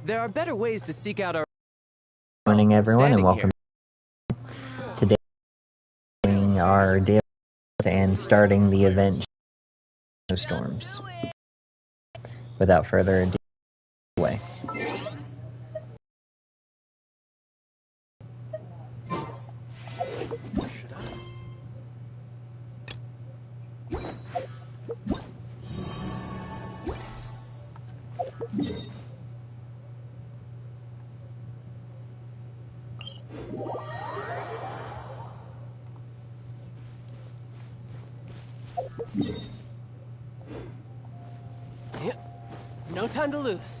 There are better ways to seek out our... Good morning, everyone, and welcome here. today our daily and starting the event Snowstorms. Without further ado, away. No time to lose.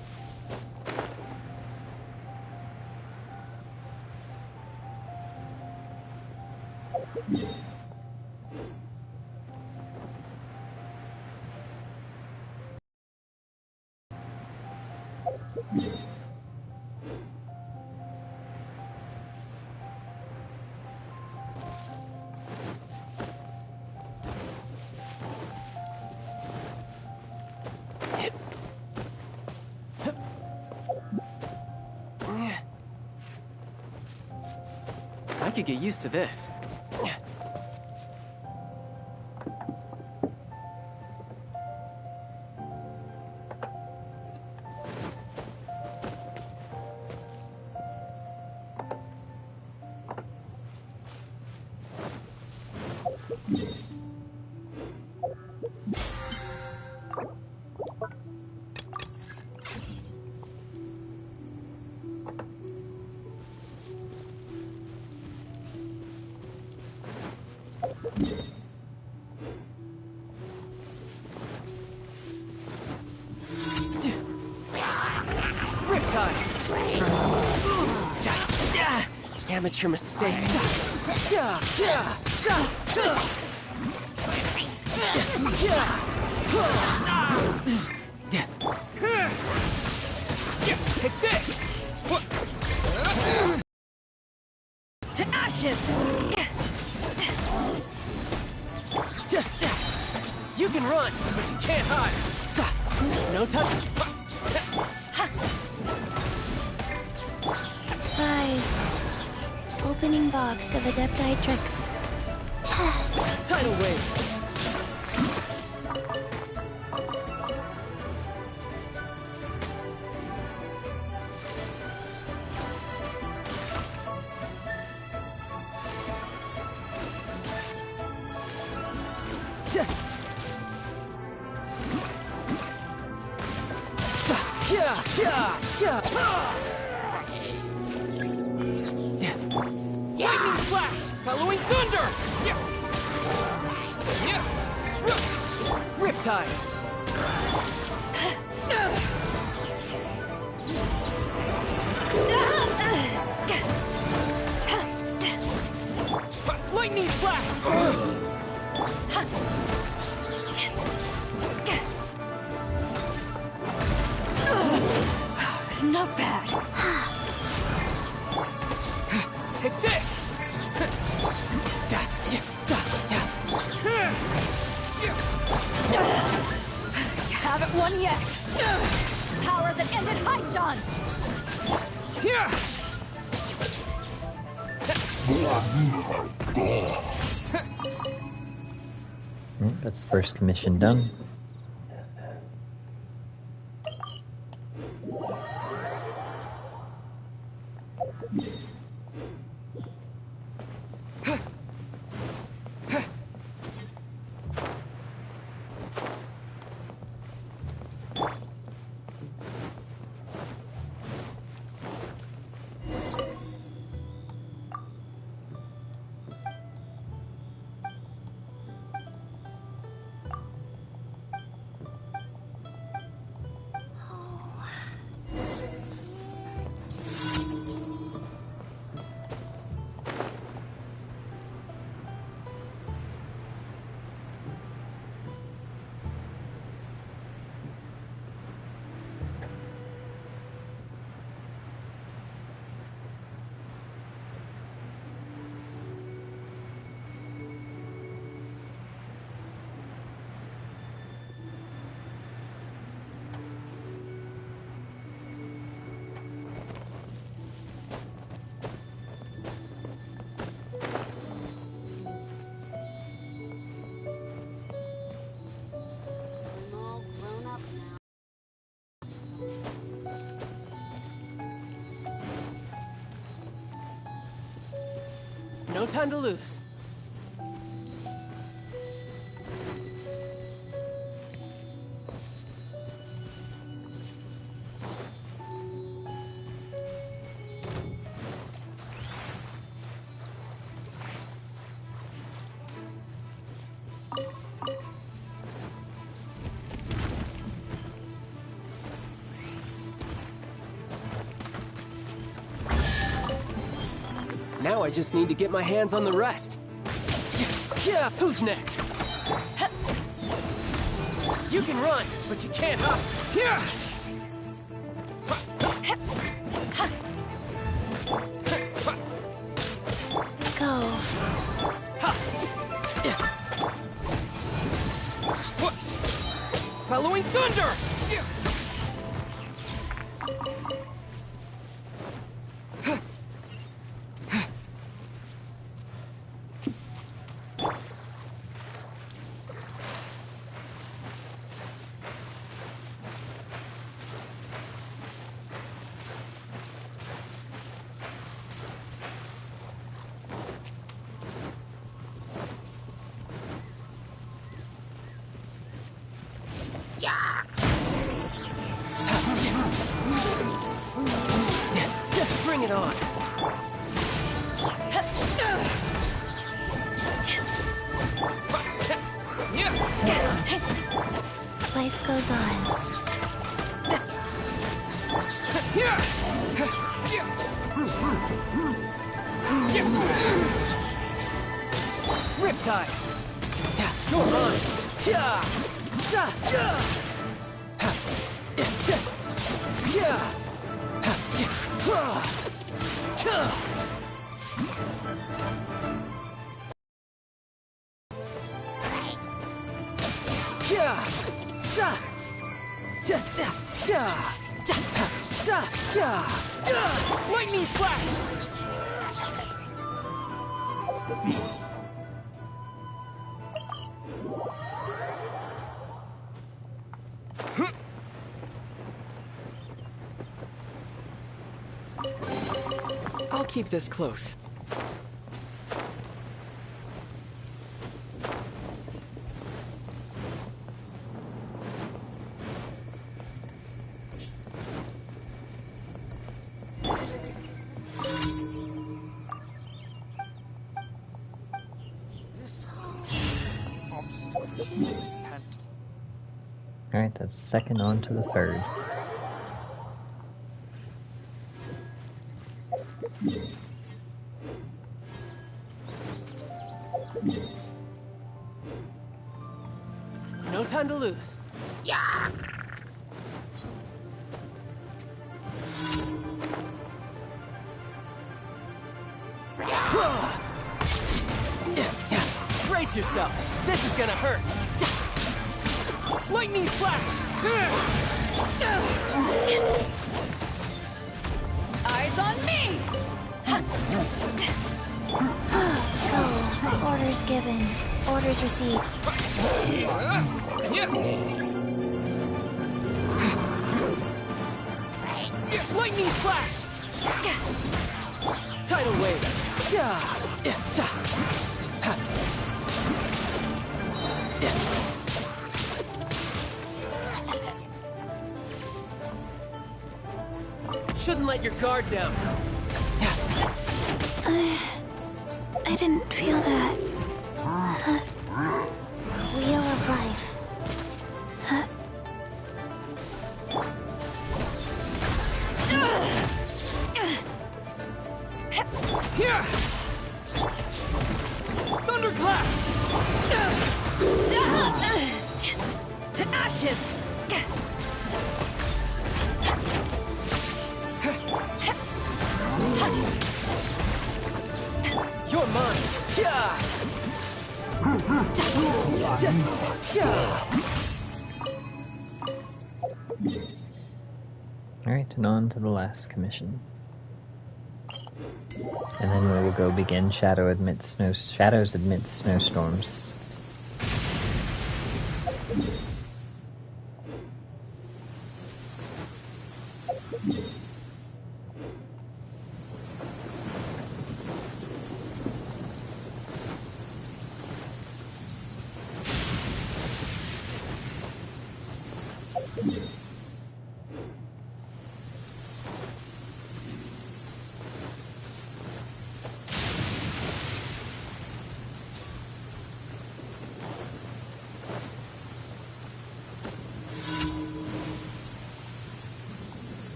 I could get used to this. Amateur mistake. Take this! To ashes! You can run, but you can't hide. No time. Nice. Opening box of Adepti tricks. Tidal wave. Lightning flash, following thunder. Riptide. Lightning flash. Not bad. Take this! You haven't won yet. Power that ended Haishan. That's the first commission done. No time to lose. Now I just need to get my hands on the rest. Yeah, who's next? You can run, but you can't hide. Yeah. Go. Bellowing thunder! Bring it on. Life goes on. Riptide. You're mine. Lightning slash! I'll keep this close. Alright, that's second on to the third. No time to lose. Brace yourself. This is gonna hurt. Lightning flash! Eyes on me! Go. Orders given. Orders received. Lightning flash! Tidal wave! Shouldn't let your guard down. I didn't feel that. Wheel of life. Here! Thunderclap! To ashes! You're mine! Alright, and on to the last commission. And then we will go begin Shadows Admit Snowstorms.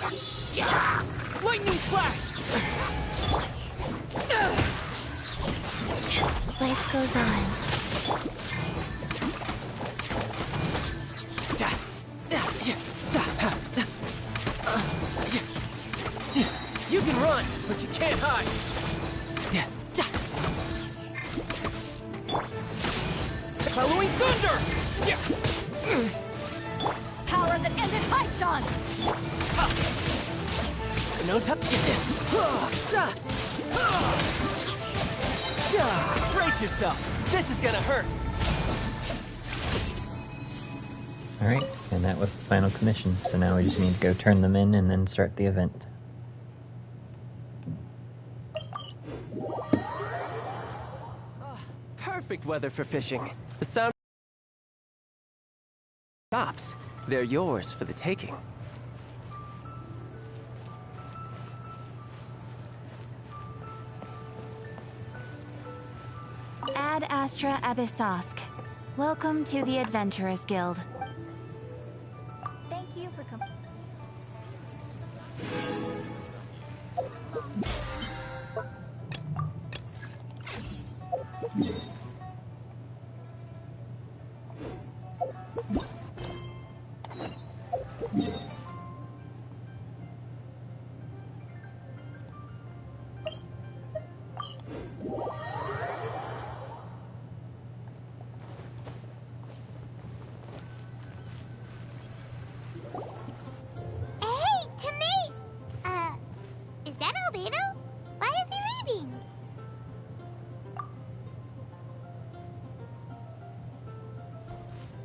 Lightning flash! Life goes on. You can run, but you can't hide. Halloween thunder! Power that ended Python! No touch. Brace yourself. This is gonna hurt. Alright, and that was the final commission. So now we just need to go turn them in and then start the event. Perfect weather for fishing. The sound stops. They're yours for the taking. Ad Astra Abyssosk. Welcome to the Adventurers Guild. Thank you for coming.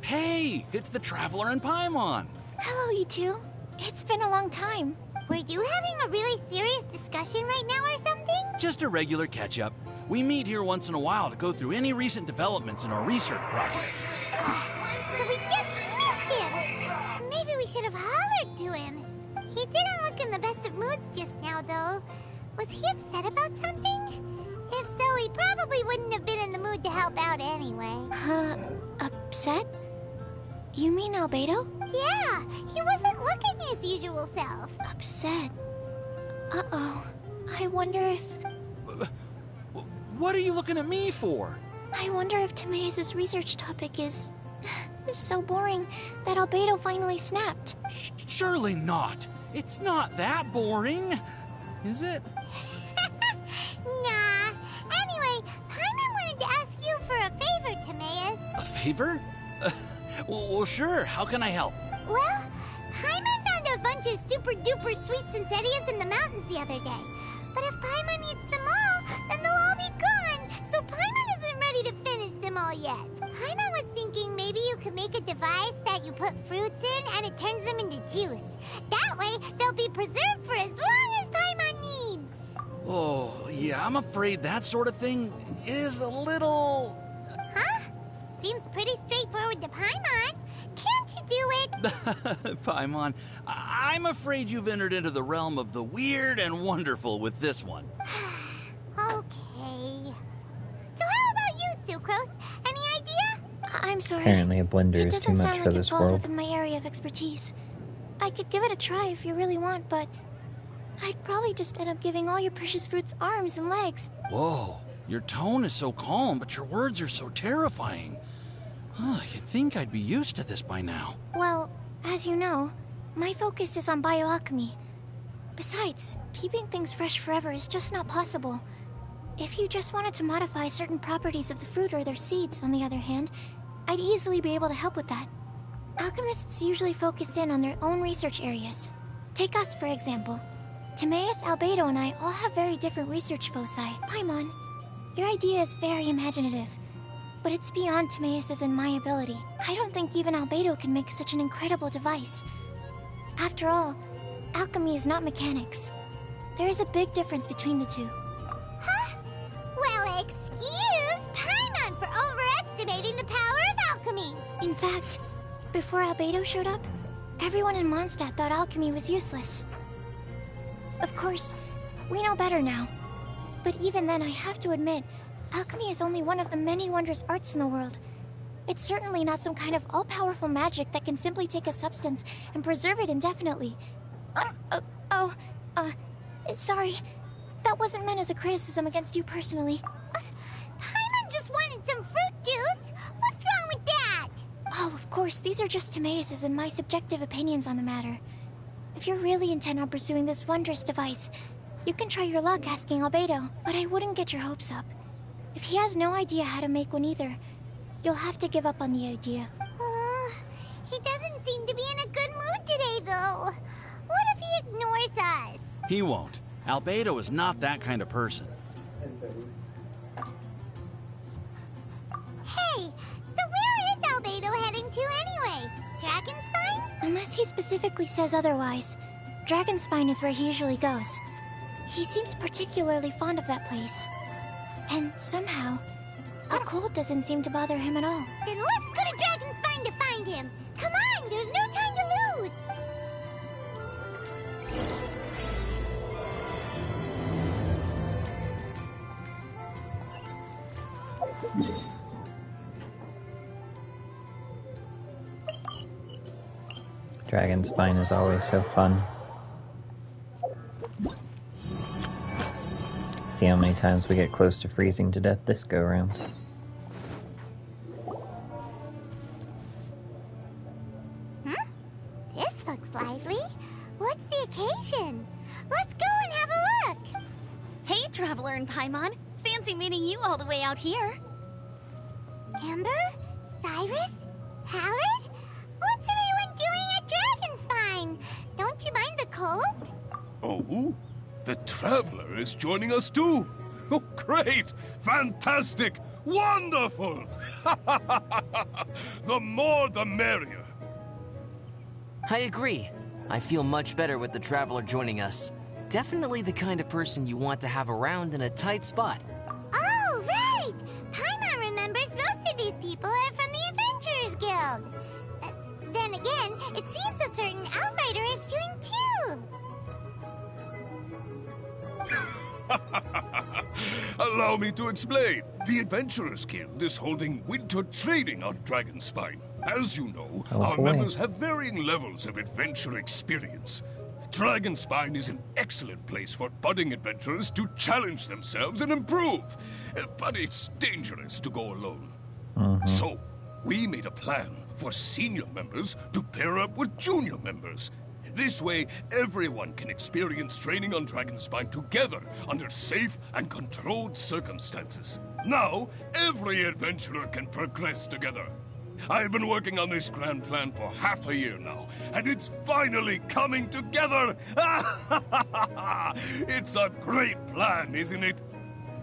Hey, it's the Traveler and Paimon. Hello, you two. It's been a long time. Were you having a really serious discussion right now or something? Just a regular catch-up. We meet here once in a while to go through any recent developments in our research projects. So we just missed him! Maybe we should have hollered to him. He didn't look in the best of moods just now, though. Was he upset about something? If so, he probably wouldn't have been in the mood to help out anyway. Upset? You mean Albedo? Yeah, he wasn't looking his usual self. Upset. Uh-oh. I wonder if... What are you looking at me for? I wonder if Timaeus' research topic is... so boring that Albedo finally snapped. Surely not. It's not that boring. Is it? Nah. Anyway, Paimon wanted to ask you for a favor, Timaeus. A favor? Well, sure. How can I help? Well, Paimon found a bunch of super-duper sweet Sincerias in the mountains the other day. But if Paimon eats them all, then they'll all be gone. So Paimon isn't ready to finish them all yet. Paimon was thinking maybe you could make a device that you put fruits in and it turns them into juice. That way, they'll be preserved for as long as Paimon needs. Oh, yeah, I'm afraid that sort of thing is a little... Huh? Seems pretty straightforward to Paimon. Can't you do it? Paimon, I'm afraid you've entered into the realm of the weird and wonderful with this one. Okay. So how about you, Sucrose? Any idea? I'm sorry. Apparently a blender It is too doesn't much sound for like it this falls world. within my area of expertise. I could give it a try if you really want, but I'd probably just end up giving all your precious fruits arms and legs. Whoa, your tone is so calm, but your words are so terrifying. You'd think I'd be used to this by now. Well, as you know, my focus is on bioalchemy. Besides, keeping things fresh forever is just not possible. If you just wanted to modify certain properties of the fruit or their seeds, on the other hand, I'd easily be able to help with that. Alchemists usually focus in on their own research areas. Take us, for example. Timaeus, Albedo, and I all have very different research foci. Paimon, your idea is very imaginative, but it's beyond Timaeus' and my ability. I don't think even Albedo can make such an incredible device. After all, alchemy is not mechanics. There is a big difference between the two. Huh? Well, excuse Paimon for overestimating the power of alchemy. In fact, before Albedo showed up, everyone in Mondstadt thought alchemy was useless. Of course, we know better now. But even then, I have to admit, alchemy is only one of the many wondrous arts in the world. It's certainly not some kind of all-powerful magic that can simply take a substance and preserve it indefinitely. Sorry. That wasn't meant as a criticism against you personally. Paimon just wanted some fruit juice. What's wrong with that? Oh, of course, these are just Timaeus' and my subjective opinions on the matter. If you're really intent on pursuing this wondrous device, you can try your luck asking Albedo, but I wouldn't get your hopes up. If he has no idea how to make one either, you'll have to give up on the idea. He doesn't seem to be in a good mood today, though. What if he ignores us? He won't. Albedo is not that kind of person. Hey, so where is Albedo heading to anyway? Dragonspine? Unless he specifically says otherwise, Dragonspine is where he usually goes. He seems particularly fond of that place. And somehow, the cold doesn't seem to bother him at all. Then let's go to Dragonspine to find him. Come on, there's no time to lose. Dragonspine is always so fun. See how many times we get close to freezing to death this go round. This looks lively. What's the occasion? Let's go and have a look. Hey, Traveler and Paimon. Fancy meeting you all the way out here. Amber? Cyrus? Pallet? What's everyone doing at Dragonspine? Don't you mind the cold? Oh? The Traveler is joining us too! Oh, great! Fantastic! Wonderful! The more the merrier. I agree. I feel much better with the Traveler joining us. Definitely the kind of person you want to have around in a tight spot. Oh, right! Paimon remembers most of these people are from the Adventurers Guild. Then again, it seems a certain Outrider is doing too. Allow me to explain. The Adventurers Guild is holding winter training on Dragonspine. As you know, our members have varying levels of adventure experience. Dragonspine is an excellent place for budding adventurers to challenge themselves and improve. But it's dangerous to go alone. So, we made a plan for senior members to pair up with junior members. This way, everyone can experience training on Dragonspine together under safe and controlled circumstances. Now, every adventurer can progress together. I've been working on this grand plan for half a year now, and it's finally coming together! It's a great plan, isn't it?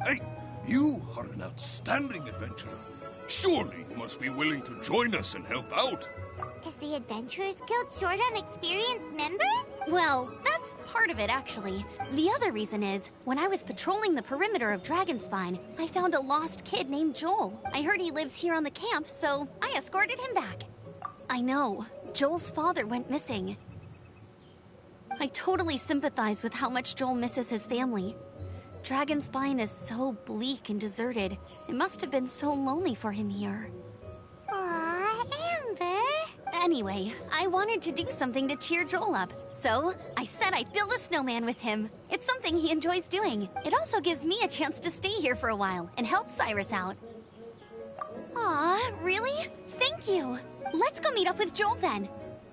Hey, you are an outstanding adventurer. Surely you must be willing to join us and help out. Is the Adventurers Guild short on experienced members? Well, that's part of it, actually. The other reason is, when I was patrolling the perimeter of Dragonspine, I found a lost kid named Joel. I heard he lives here on the camp, so I escorted him back. I know. Joel's father went missing. I totally sympathize with how much Joel misses his family. Dragonspine is so bleak and deserted. It must have been so lonely for him here. Aw, Amber. Anyway, I wanted to do something to cheer Joel up, so I said I'd build a snowman with him. It's something he enjoys doing. It also gives me a chance to stay here for a while and help Cyrus out. Aw, really? Thank you. Let's go meet up with Joel then.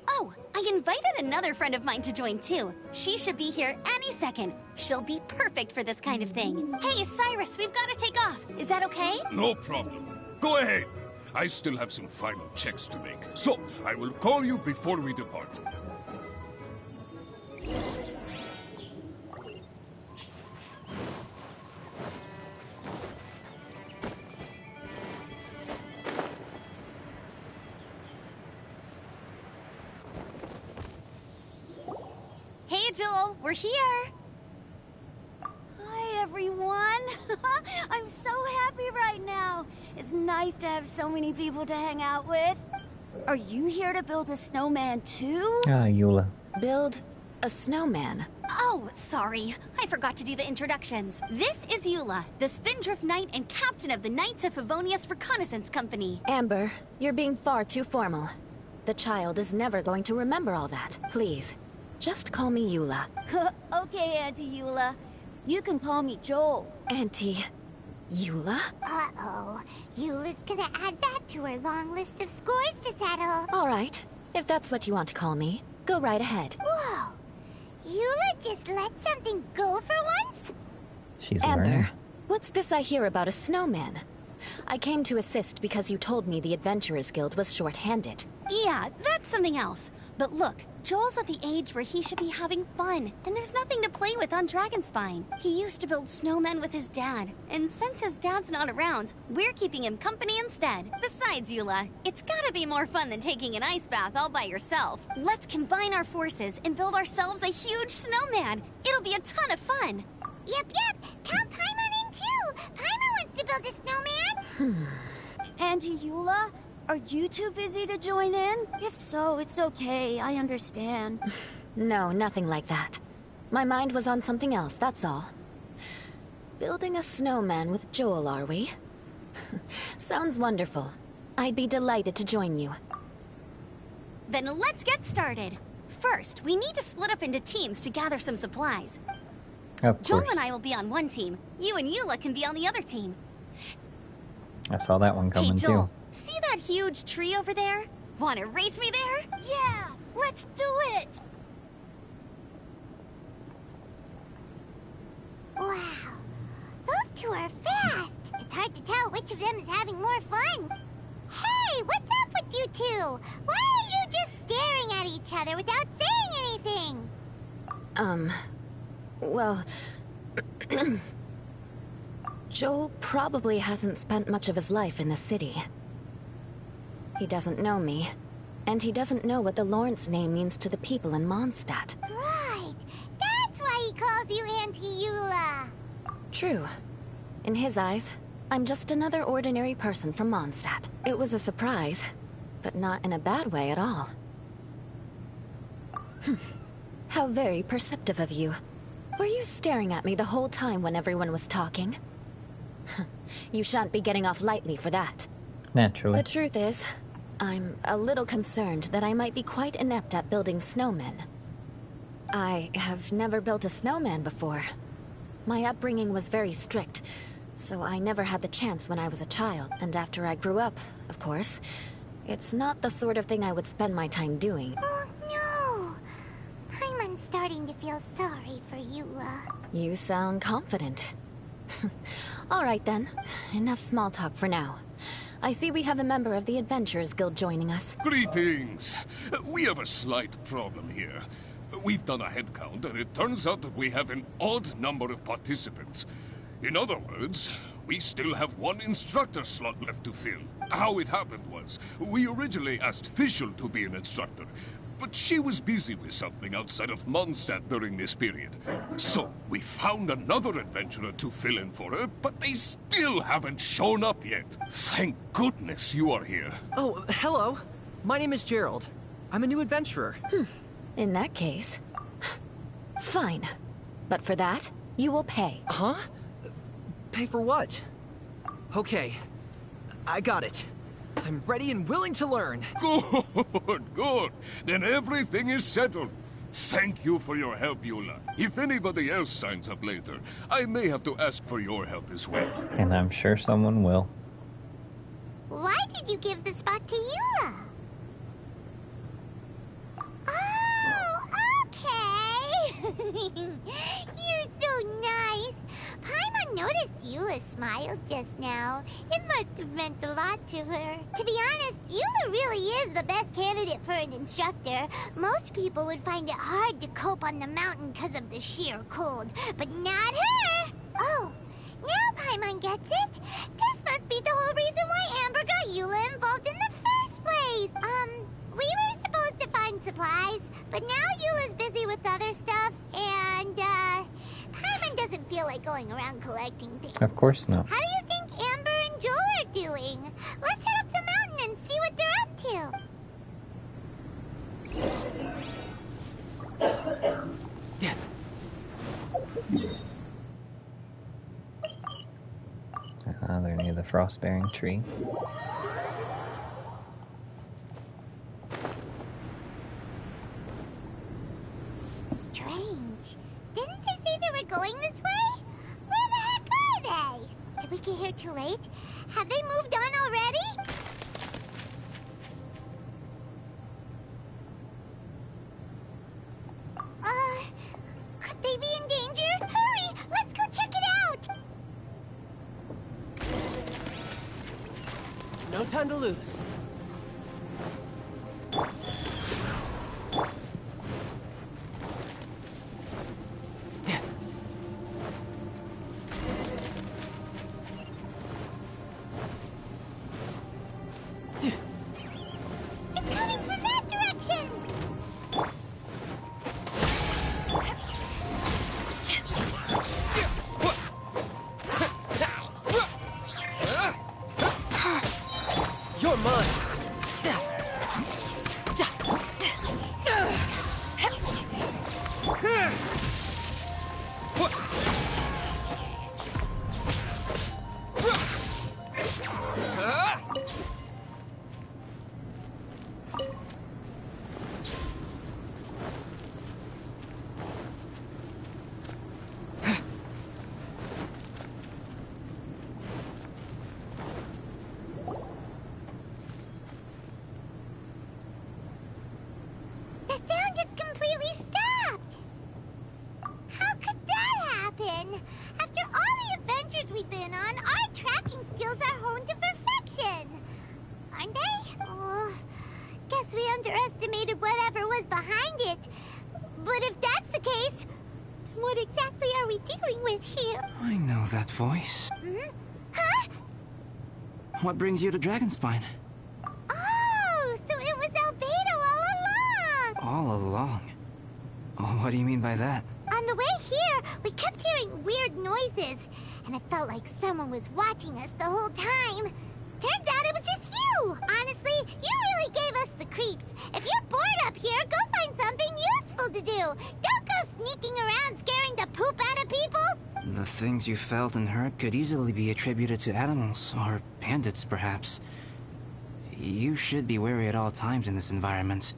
Oh, I invited another friend of mine to join too. She should be here any second. She'll be perfect for this kind of thing. Hey, Cyrus, we've got to take off. Is that okay? No problem. Go ahead. I still have some final checks to make, so I will call you before we depart. Hey, Joel, we're here. Hi, everyone. I'm so happy right now. It's nice to have so many people to hang out with. Are you here to build a snowman too? Ah, Eula. Build a snowman? Oh, sorry. I forgot to do the introductions. This is Eula, the Spindrift Knight and captain of the Knights of Favonius Reconnaissance Company. Amber, you're being far too formal. The child is never going to remember all that. Please, Just call me Eula. Okay, Auntie Eula. You can call me Joel. Auntie Eula? Uh-oh. Eula's gonna add that to her long list of scores to settle. All right. If that's what you want to call me, go right ahead. Whoa. Eula just let something go for once? She's Amber, learning. what's this I hear about a snowman? I came to assist because you told me the Adventurers Guild was short-handed. Yeah, that's something else. But look, Joel's at the age where he should be having fun, and there's nothing to play with on Dragonspine. He used to build snowmen with his dad, and since his dad's not around, we're keeping him company instead. Besides, Eula, it's gotta be more fun than taking an ice bath all by yourself. Let's combine our forces and build ourselves a huge snowman. It'll be a ton of fun. Yep. Count Paimon in too. Paimon wants to build a snowman. Auntie Eula, are you too busy to join in? If so, it's okay. I understand. No, nothing like that. My mind was on something else, that's all. Building a snowman with Joel, are we? Sounds wonderful. I'd be delighted to join you. Then let's get started. First, we need to split up into teams to gather some supplies. Of Joel course. and I will be on one team. You and Eula can be on the other team. I saw that one coming Hey, Joel, too. see that huge tree over there? Wanna race me there? Yeah, let's do it! Wow. Those two are fast. It's hard to tell which of them is having more fun. Hey, what's up with you two? Why are you just staring at each other without saying anything? Well... Joel probably hasn't spent much of his life in the city. He doesn't know me, and he doesn't know what the Lawrence name means to the people in Mondstadt. Right. That's why he calls you Auntie Eula. True. In his eyes, I'm just another ordinary person from Mondstadt. It was a surprise, but not in a bad way at all. How very perceptive of you. Were you staring at me the whole time when everyone was talking? You shan't be getting off lightly for that. Naturally. The truth is, I'm a little concerned that I might be quite inept at building snowmen. I have never built a snowman before. My upbringing was very strict, so I never had the chance when I was a child. And after I grew up, of course, it's not the sort of thing I would spend my time doing. Oh no! Paimon's starting to feel sorry for Eula. You sound confident. All right then, enough small talk for now. I see we have a member of the Adventurers Guild joining us. Greetings. We have a slight problem here. We've done a head count, and it turns out that we have an odd number of participants. In other words, we still have one instructor slot left to fill. How it happened was, we originally asked Fischl to be an instructor, but she was busy with something outside of Mondstadt during this period. So, we found another adventurer to fill in for her, but they still haven't shown up yet. Thank goodness you are here. Oh, hello. My name is Gerald. I'm a new adventurer. In that case... Fine. But for that, you will pay. Huh? Pay for what? Okay. I got it. I'm ready and willing to learn. Good. Then everything is settled. Thank you for your help, Eula. If anybody else signs up later, I may have to ask for your help as well. And I'm sure someone will. Why did you give the spot to Eula? Oh, okay. You're so nice. Paimon noticed Eula smiled just now. It must have meant a lot to her. To be honest, Eula really is the best candidate for an instructor. Most people would find it hard to cope on the mountain because of the sheer cold, but not her. Oh, now Paimon gets it. This must be the whole reason why Amber got Eula involved in the first place. We were supposed to find supplies, but now Eula's busy with other stuff, and, Paimon doesn't feel like going around collecting things. Of course not. How do you think Amber and Joel are doing? Let's head up the mountain and see what they're up to. They're near the frost-bearing tree. bunch. Didn't they say they were going this way? Where the heck are they? Did we get here too late? Have they moved on already? Could they be in danger? Hurry! Let's go check it out! No time to lose. It's coming from that direction! You're mine. The sound is completely stopped! How could that happen? After all the adventures we've been on, our tracking skills are honed to perfection! Aren't they? Oh, guess we underestimated whatever was behind it. But if that's the case, what exactly are we dealing with here? I know that voice. Hmm? Huh? What brings you to Dragonspine? Oh, so it was Albedo all along! All along? Oh, what do you mean by that? On the way here, we kept hearing weird noises, and it felt like someone was watching us the whole time. Turns out it was just you! Honestly, you really gave us the creeps. If you're bored up here, go find something useful to do. Don't go sneaking around scaring the poop out of people. The things you felt and heard could easily be attributed to animals, or bandits, perhaps. You should be wary at all times in this environment.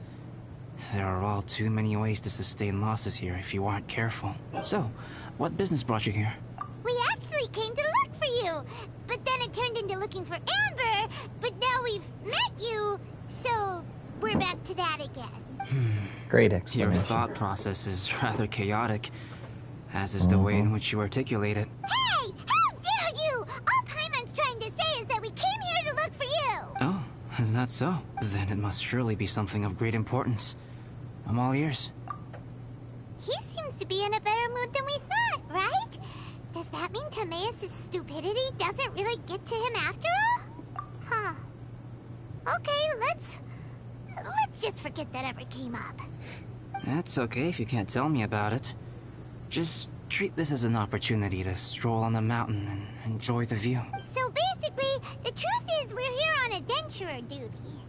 There are all too many ways to sustain losses here if you aren't careful. So, what business brought you here? We actually came to look for you, but then it turned into looking for Amber, but now we've met you, so we're back to that again. Great Your explanation. thought process is rather chaotic, as is the way in which you articulate it. Hey! How dare you! All Paimon's trying to say is that we came here to look for you! Oh, is that so? Then it must surely be something of great importance. I'm all ears. He seems to be in a better mood than we thought, right? Does that mean Timaeus' stupidity doesn't really get to him after all? Huh. Okay, let's just forget that ever came up. That's okay if you can't tell me about it. Just treat this as an opportunity to stroll on the mountain and enjoy the view. So basically, the truth is we're here on adventurer duty.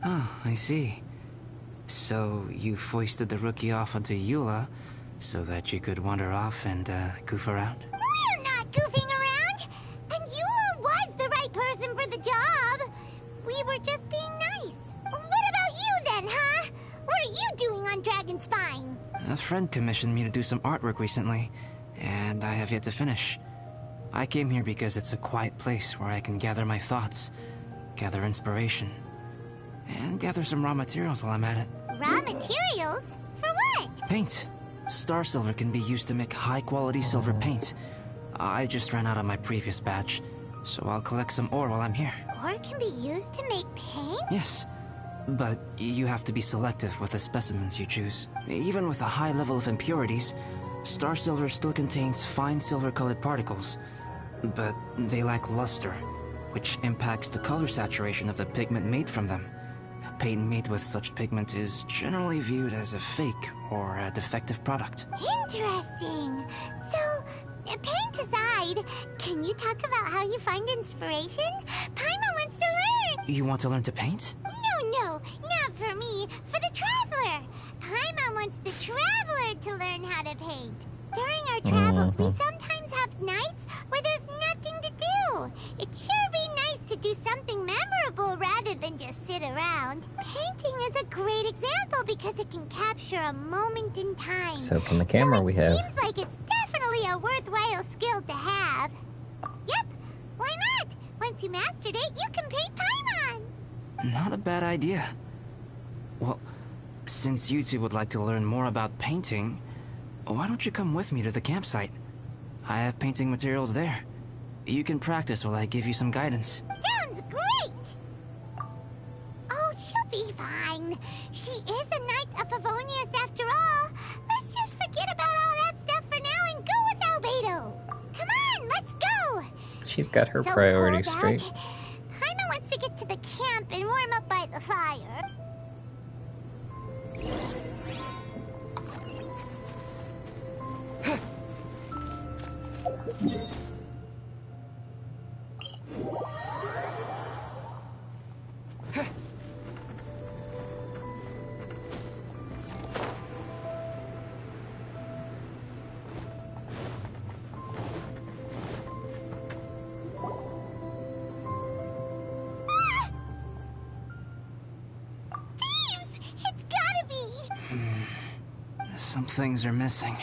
Oh, I see. So you foisted the rookie off onto Eula so that you could wander off and goof around? We're not goofing around! And Eula was the right person for the job! We were just being nice. What about you then, huh? What are you doing on Dragonspine? A friend commissioned me to do some artwork recently, and I have yet to finish. I came here because it's a quiet place where I can gather my thoughts, gather inspiration, and gather some raw materials while I'm at it. Raw materials? For what? Paint. Star silver can be used to make high-quality silver paint. I just ran out of my previous batch, so I'll collect some ore while I'm here. Ore can be used to make paint? Yes, but you have to be selective with the specimens you choose. Even with a high level of impurities, star silver still contains fine silver-colored particles, but they lack luster, which impacts the color saturation of the pigment made from them. Paint made with such pigment is generally viewed as a fake or a defective product. Interesting. So, paint aside, can you talk about how you find inspiration? Paimon wants to learn. You want to learn to paint? No, not for me. For the traveler. Paimon wants the traveler to learn how to paint. During our travels, we sometimes have nights where there's nothing to do. It'd sure be nice to do something memorable rather than just sit around. Painting is a great great example because it can capture a moment in time. So from the camera we have. Seems like it's definitely a worthwhile skill to have. Yep, why not? Once you mastered it, you can paint Paimon. Not a bad idea. Well, since you two would like to learn more about painting, why don't you come with me to the campsite? I have painting materials there. You can practice while I give you some guidance. Sounds great! Oh, she'll be fine. She is a Knight of Favonius after all. Let's just forget about all that stuff for now and go with Albedo. Come on, let's go! She's got her So priorities cold out. straight. Paimon wants to get to the camp and warm up by the fire. Some things are missing.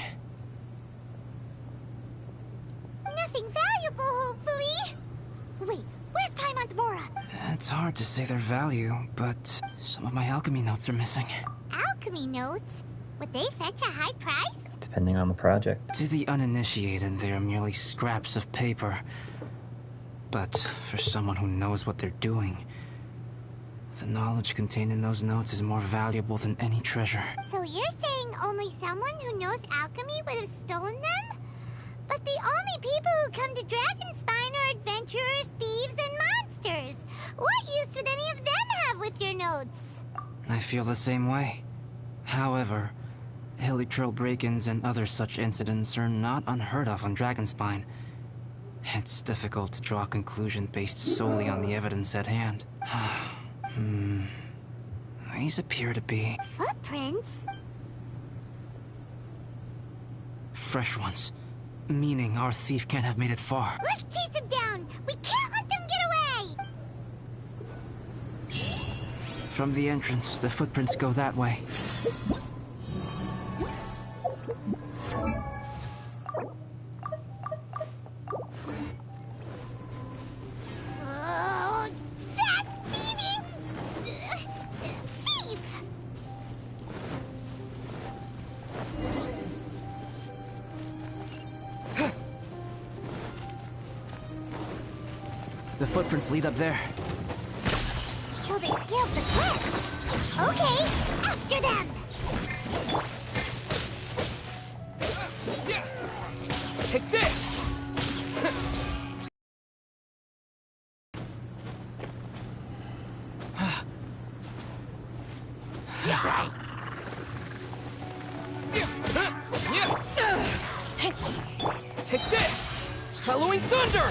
Nothing valuable, hopefully. Wait, where's Paimon's Mora? It's hard to say their value, but some of my alchemy notes are missing. Alchemy notes? Would they fetch a high price? Depending on the project. To the uninitiated, they are merely scraps of paper. But for someone who knows what they're doing, the knowledge contained in those notes is more valuable than any treasure. So you're saying only someone who knows alchemy would have stolen them? But the only people who come to Dragonspine are adventurers, thieves, and monsters. What use would any of them have with your notes? I feel the same way. However, Hilly-Trail break-ins and other such incidents are not unheard of on Dragonspine. It's difficult to draw a conclusion based solely on the evidence at hand. These appear to be... Footprints? fresh ones. Meaning our thief can't have made it far. Let's chase him down! We can't let them get away! From the entrance, the footprints go that way. Oh, that thieving... thief! The footprints lead up there. So they scaled the cliff. Okay, after them! Take this! Take this! Halloween Thunder!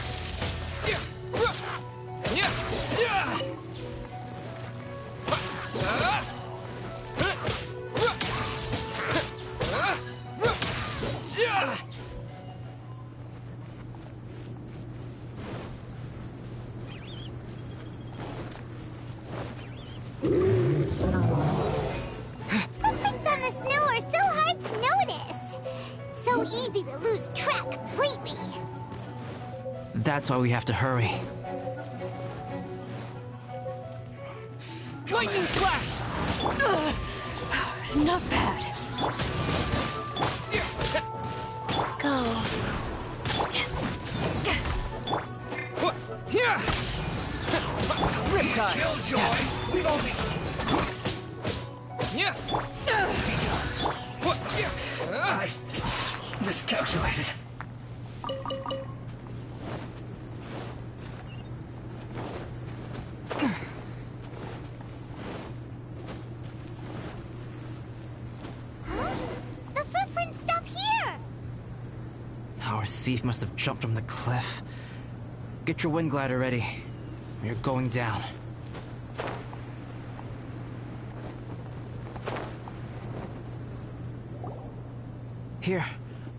Footprints on the snow are so hard to notice. So easy to lose track completely. That's why we have to hurry. Lightning Slash! Not bad. Go. Here! Riptide! Killjoy! We've only... Yeah! I miscalculated. The footprints stop here. Our thief must have jumped from the cliff. Get your wind glider ready. We're going down. Here,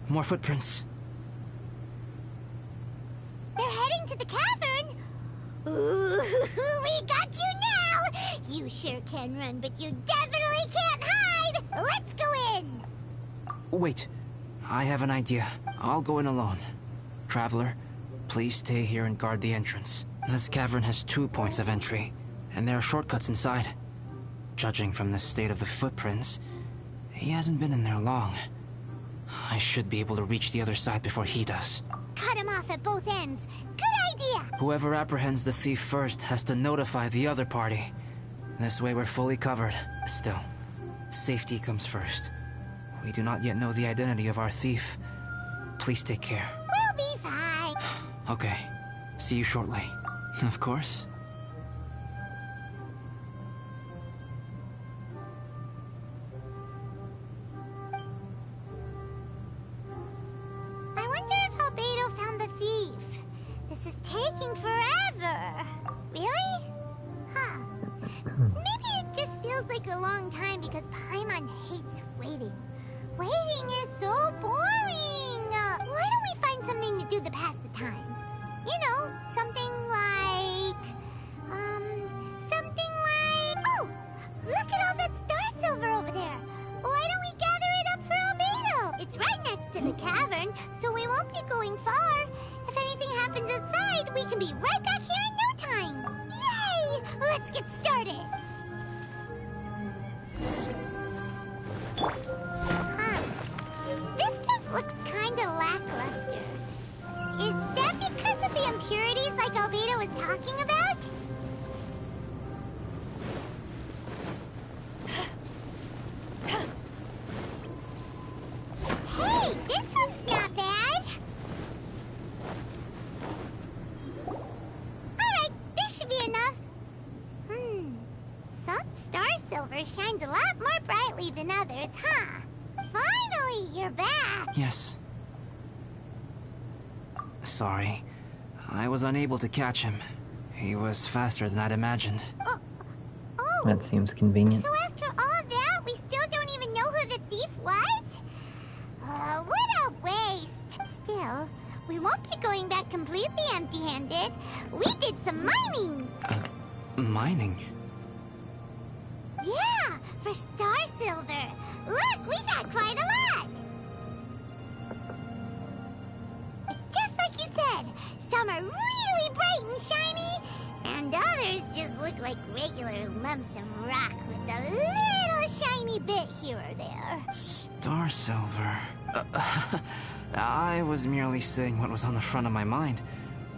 more footprints. They're heading to the cavern. Ooh, we got you now. You sure can run, but you definitely Let's go in! Wait, I have an idea. I'll go in alone. Traveler, please stay here and guard the entrance. This cavern has 2 points of entry, and there are shortcuts inside. Judging from the state of the footprints, he hasn't been in there long. I should be able to reach the other side before he does. Cut him off at both ends. Good idea! Whoever apprehends the thief first has to notify the other party. This way we're fully covered. Still, safety comes first. We do not yet know the identity of our thief. Please take care. We'll be fine. Okay. See you shortly. Of course. I wonder if Albedo found the thief. This is taking forever. Really? Huh. Maybe it just feels like a long time because Paimon hates waiting. Waiting is so boring. Why don't we find something to do to pass the time? You know, something like... Oh! Look at all that star silver over there. Why don't we gather it up for Albedo? It's right next to the cavern, so we won't be going far. If anything happens outside, we can be right back here in no time. Yay! Let's get started. This stuff looks kinda lackluster. Is that because of the impurities like Albedo was talking about? Hey, this one's not bad. Alright, this should be enough. Some star silver shines a lot more brightly than others, huh? Finally, you're back! Yes. Sorry. I was unable to catch him. He was faster than I'd imagined. Oh. That seems convenient. So after all that, we still don't even know who the thief was? What a waste! Still, we won't be going back completely empty-handed. We did some mining! Mining? Yeah, for star silver. Look, we got quite a lot! It's just like you said. Some are really bright and shiny, and others just look like regular lumps of rock with a little shiny bit here or there. Star silver. I was merely saying what was on the front of my mind.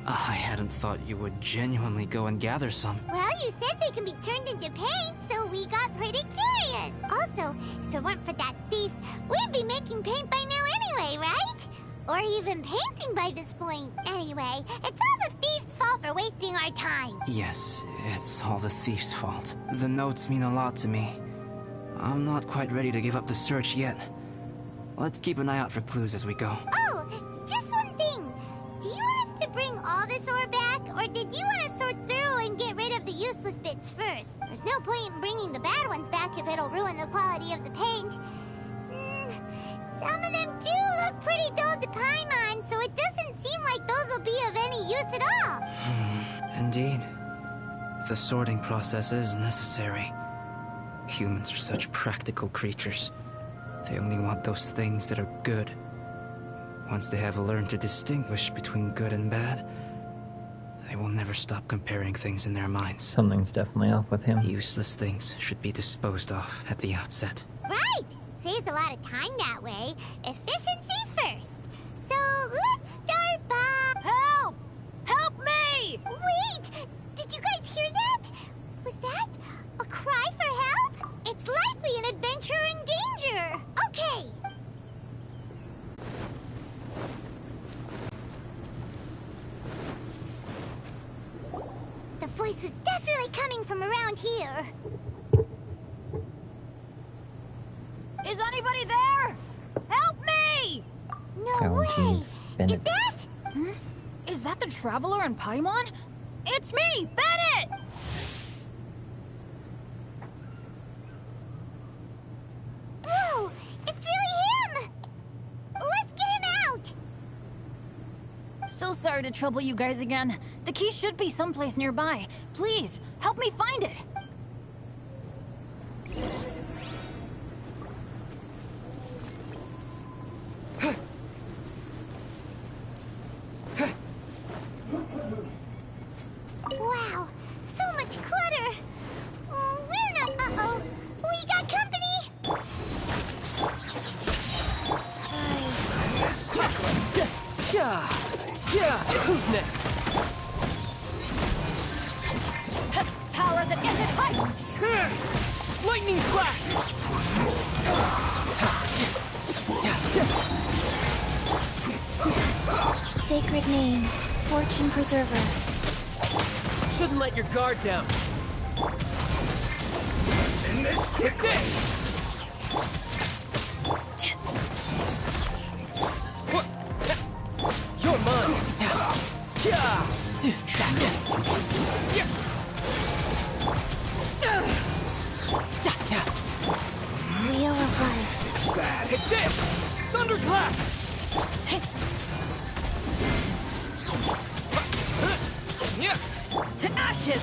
I hadn't thought you would genuinely go and gather some. Well, you said they can be turned into paint, so we got pretty curious. Also, if it weren't for that thief, we'd be making paint by now anyway, right? Or even painting by this point. Anyway, it's all the thief's fault for wasting our time. Yes, it's all the thief's fault. The notes mean a lot to me. I'm not quite ready to give up the search yet. Let's keep an eye out for clues as we go. Oh, just one thing. Do you want us to bring all this ore back, or did you want to sort through and get rid of the useless bits first? There's no point in bringing the bad ones back if it'll ruin the quality of the paint. Some of them do look pretty dull to Paimon, so it doesn't seem like those will be of any use at all. Indeed. The sorting process is necessary. Humans are such practical creatures. They only want those things that are good. Once they have learned to distinguish between good and bad, they will never stop comparing things in their minds. Something's definitely off with him. Useless things should be disposed of at the outset. Right! Saves a lot of time that way. Efficiency first. So let's start by... Help! Help me! Wait! Did you guys hear that? Was that a cry for help? It's likely an adventurer in danger. Okay. The voice was definitely coming from around here. Is anybody there? Help me! No Oh, way! jeez, Bennett. Is that? Is that the Traveler and Paimon? It's me, Bennett! Whoa! It's really him! Let's get him out! So sorry to trouble you guys again. The key should be someplace nearby. Please, help me find it. Who's next? Power that isn't heightened! Lightning flash! Sacred name, fortune preserver. Shouldn't let your guard down. In this Take this! You're mine! Wheel of life. Take this! Thunderclap! To ashes!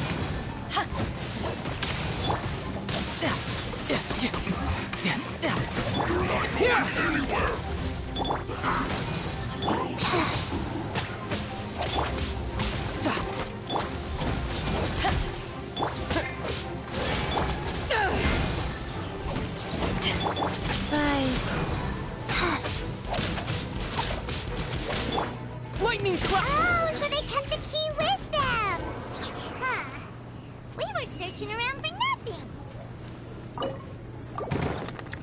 Rise. Lightning slap! Oh, so they kept the key with them! Huh. We were searching around for nothing.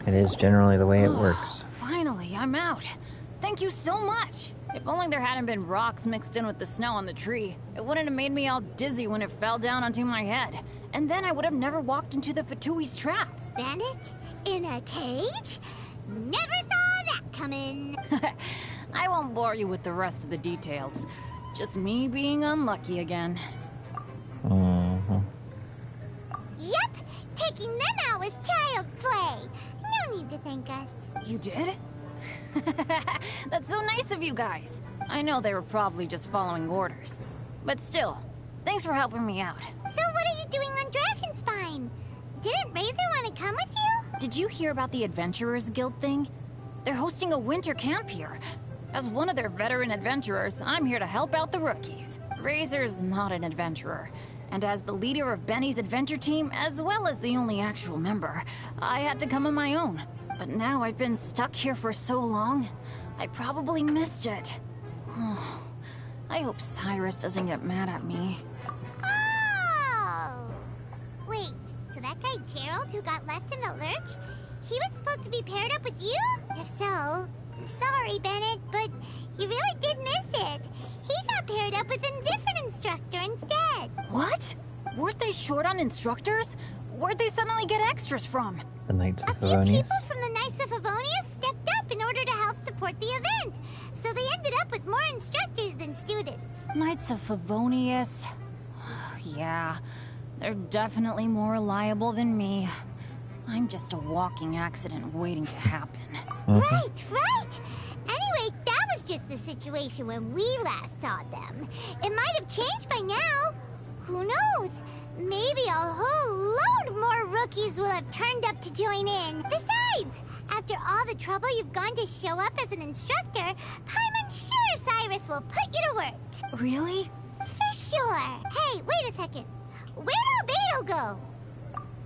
It is generally the way it works. Finally, I'm out. Thank you so much. If only there hadn't been rocks mixed in with the snow on the tree, it wouldn't have made me all dizzy when it fell down onto my head. And then I would have never walked into the Fatui's trap. Bandit? In a cage? Never saw that coming. I won't bore you with the rest of the details. Just me being unlucky again. Yep, taking them out was child's play. No need to thank us. You did? That's so nice of you guys. I know they were probably just following orders. But still, thanks for helping me out. So what are you doing on Dragonspine? Didn't Razor want to come with you? Did you hear about the Adventurers Guild thing? They're hosting a winter camp here. As one of their veteran adventurers, I'm here to help out the rookies. Razor's not an adventurer. And as the leader of Benny's adventure team, as well as the only actual member, I had to come on my own. But now I've been stuck here for so long, I probably missed it. I hope Cyrus doesn't get mad at me. Oh! Wait, so that guy Gerald who got left in the lurch, he was supposed to be paired up with you? If so, sorry, Bennett, but you really did miss it. He got paired up with a different instructor instead. What? Weren't they short on instructors? Where'd they suddenly get extras from? The Knights of A few Favonius. people from the Knights of Favonius stepped up in order to help support the event. So they ended up with more instructors than students. Knights of Favonius. Yeah, they're definitely more reliable than me. I'm just a walking accident waiting to happen. Right, right. Anyway, that was just the situation when we last saw them. It might have changed by now. Who knows? Maybe a whole load more rookies will have turned up to join in. Besides, after all the trouble you've gone to show up as an instructor, Paimon's sure Cyrus will put you to work. Really? For sure. Hey, wait a second. Where'd Albedo go?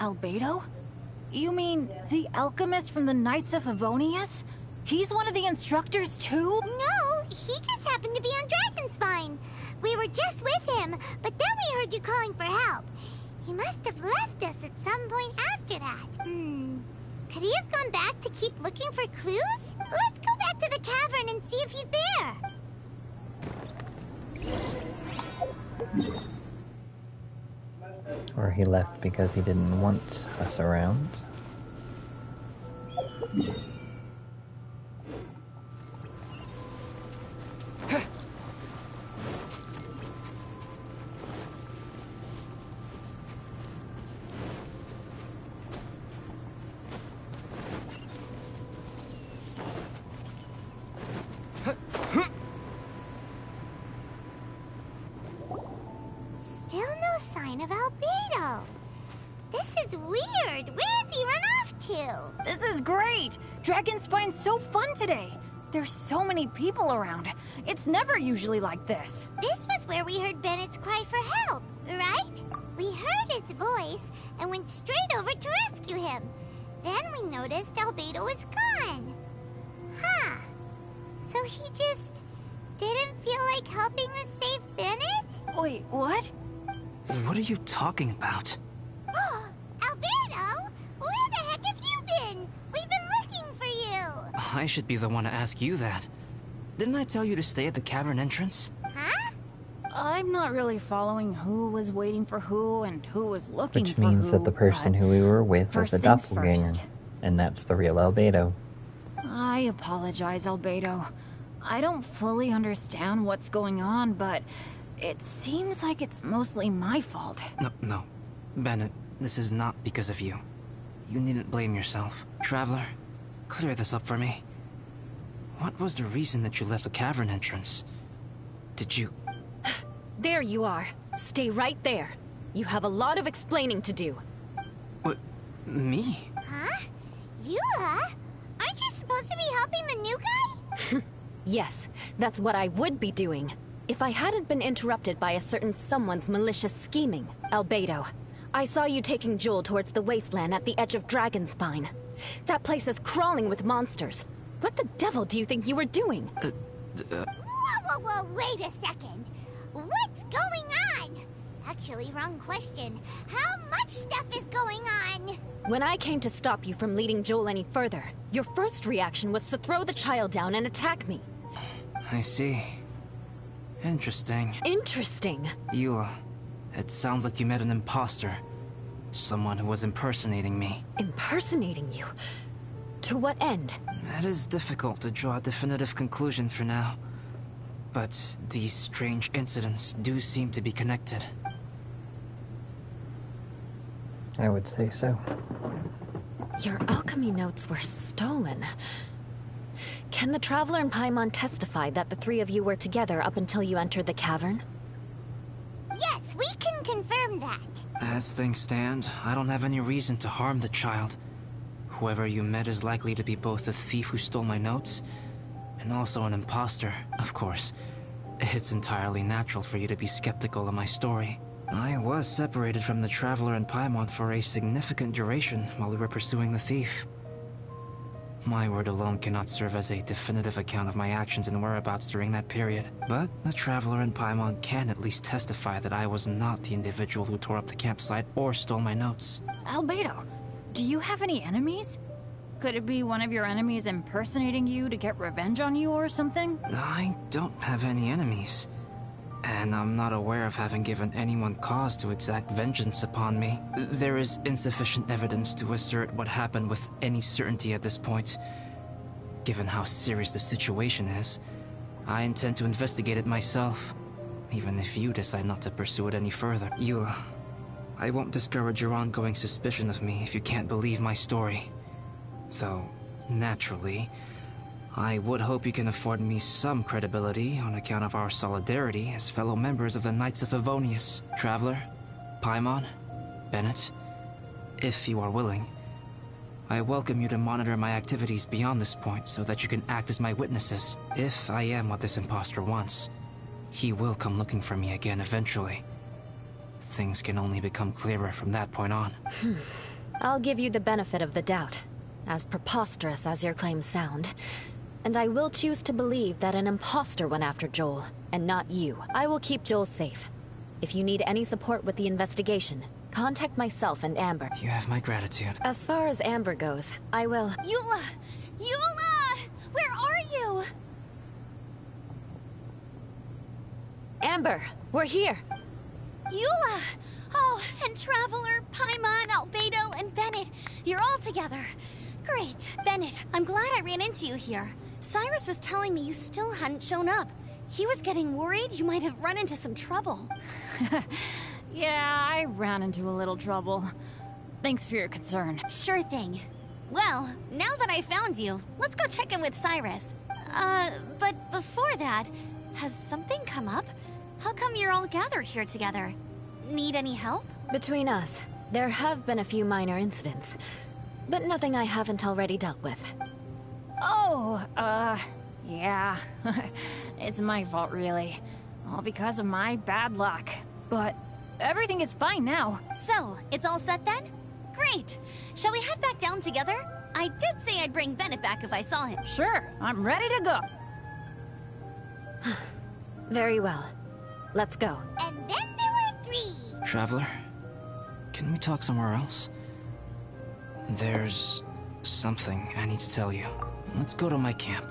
Albedo? You mean the alchemist from the Knights of Favonius? He's one of the instructors too? No, he just happened to be on Dragonspine. We were just with him, but then we heard you calling for help. He must have left us at some point after that. Could he have gone back to keep looking for clues? Let's go back to the cavern and see if he's there. Or he left because he didn't want us around. Still no sign of Albedo. This is weird. Where has he run off to? This is great! Dragonspine's so fun today! There's so many people around. It's never usually like this. This was where we heard Bennett's cry for help, right? We heard his voice and went straight over to rescue him. Then we noticed Albedo was gone. Huh. So he just didn't feel like helping us save Bennett? Wait, what? What are you talking about? Oh, Alberto! Where the heck have you been? We've been looking for you! I should be the one to ask you that. Didn't I tell you to stay at the cavern entrance? Huh? I'm not really following who was waiting for who and who was looking Which for who. means that the person who we were with was first a things doppelganger. first. And that's the real Albedo. I apologize, Albedo. I don't fully understand what's going on, but it seems like it's mostly my fault. No. Bennett, this is not because of you. You needn't blame yourself. Traveler, clear this up for me. What was the reason that you left the cavern entrance? Did you... There you are. Stay right there. You have a lot of explaining to do. What? Me? Huh? You, huh? Aren't you supposed to be helping the new guy? Yes, that's what I would be doing. If I hadn't been interrupted by a certain someone's malicious scheming. Albedo, I saw you taking Joel towards the wasteland at the edge of Dragonspine. That place is crawling with monsters. What the devil do you think you were doing? Whoa, wait a second. What's going on? Actually, wrong question. How much stuff is going on? When I came to stop you from leading Joel any further, your first reaction was to throw the child down and attack me. I see. Interesting. Interesting? Eula, it sounds like you met an imposter. Someone who was impersonating me. Impersonating you? To what end? It is difficult to draw a definitive conclusion for now. But these strange incidents do seem to be connected. I would say so. Your alchemy notes were stolen. Can the Traveler and Paimon testify that the three of you were together up until you entered the cavern? Yes, we can confirm that. As things stand, I don't have any reason to harm the child. Whoever you met is likely to be both the thief who stole my notes, and also an imposter, of course. It's entirely natural for you to be skeptical of my story. I was separated from the Traveler and Paimon for a significant duration while we were pursuing the thief. My word alone cannot serve as a definitive account of my actions and whereabouts during that period, but the Traveler and Paimon can at least testify that I was not the individual who tore up the campsite or stole my notes. Albedo, do you have any enemies? Could it be one of your enemies impersonating you to get revenge on you or something? I don't have any enemies. And I'm not aware of having given anyone cause to exact vengeance upon me. There is insufficient evidence to assert what happened with any certainty at this point. Given how serious the situation is, I intend to investigate it myself, even if you decide not to pursue it any further. Eula, I won't discourage your ongoing suspicion of me if you can't believe my story. Though, naturally, I would hope you can afford me some credibility on account of our solidarity as fellow members of the Knights of Favonius. Traveler, Paimon, Bennett, if you are willing, I welcome you to monitor my activities beyond this point so that you can act as my witnesses. If I am what this imposter wants, he will come looking for me again eventually. Things can only become clearer from that point on. I'll give you the benefit of the doubt, as preposterous as your claims sound. And I will choose to believe that an imposter went after Joel, and not you. I will keep Joel safe. If you need any support with the investigation, contact myself and Amber. You have my gratitude. As far as Amber goes, I will... Eula! Eula! Where are you? Amber, we're here! Eula! Oh, and Traveler, Paimon, Albedo, and Bennett. You're all together. Great. Bennett, I'm glad I ran into you here. Cyrus was telling me you still hadn't shown up. He was getting worried you might have run into some trouble. Yeah, I ran into a little trouble. Thanks for your concern. Sure thing. Well, now that I found you, let's go check in with Cyrus. But before that, has something come up? How come you're all gathered here together? Need any help? Between us, there have been a few minor incidents, but nothing I haven't already dealt with. Oh, yeah. It's my fault, really. All because of my bad luck. But everything is fine now. So, it's all set then? Great! Shall we head back down together? I did say I'd bring Bennett back if I saw him. Sure, I'm ready to go. Very well. Let's go. And then there were 3. Traveler, can we talk somewhere else? There's something I need to tell you. Let's go to my camp.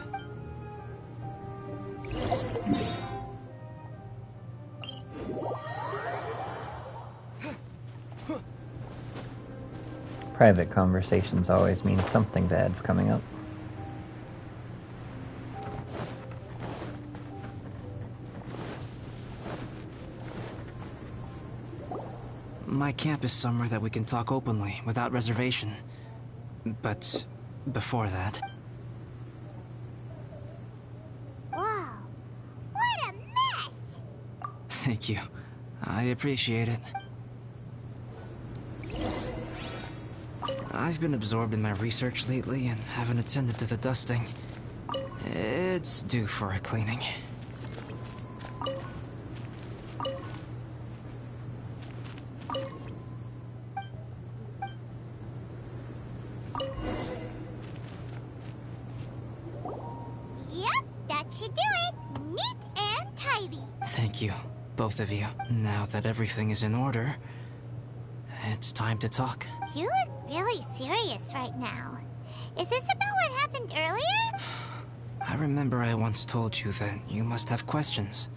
Private conversations always mean something bad's coming up. My camp is somewhere that we can talk openly, without reservation. But before that... Whoa. What a mess! Thank you. I appreciate it. I've been absorbed in my research lately and haven't attended to the dusting. It's due for a cleaning. Yep, that should do it. Neat and tidy. Thank you, both of you. Now that everything is in order, it's time to talk. You look really serious right now. Is this about what happened earlier? I remember I once told you that you must have questions,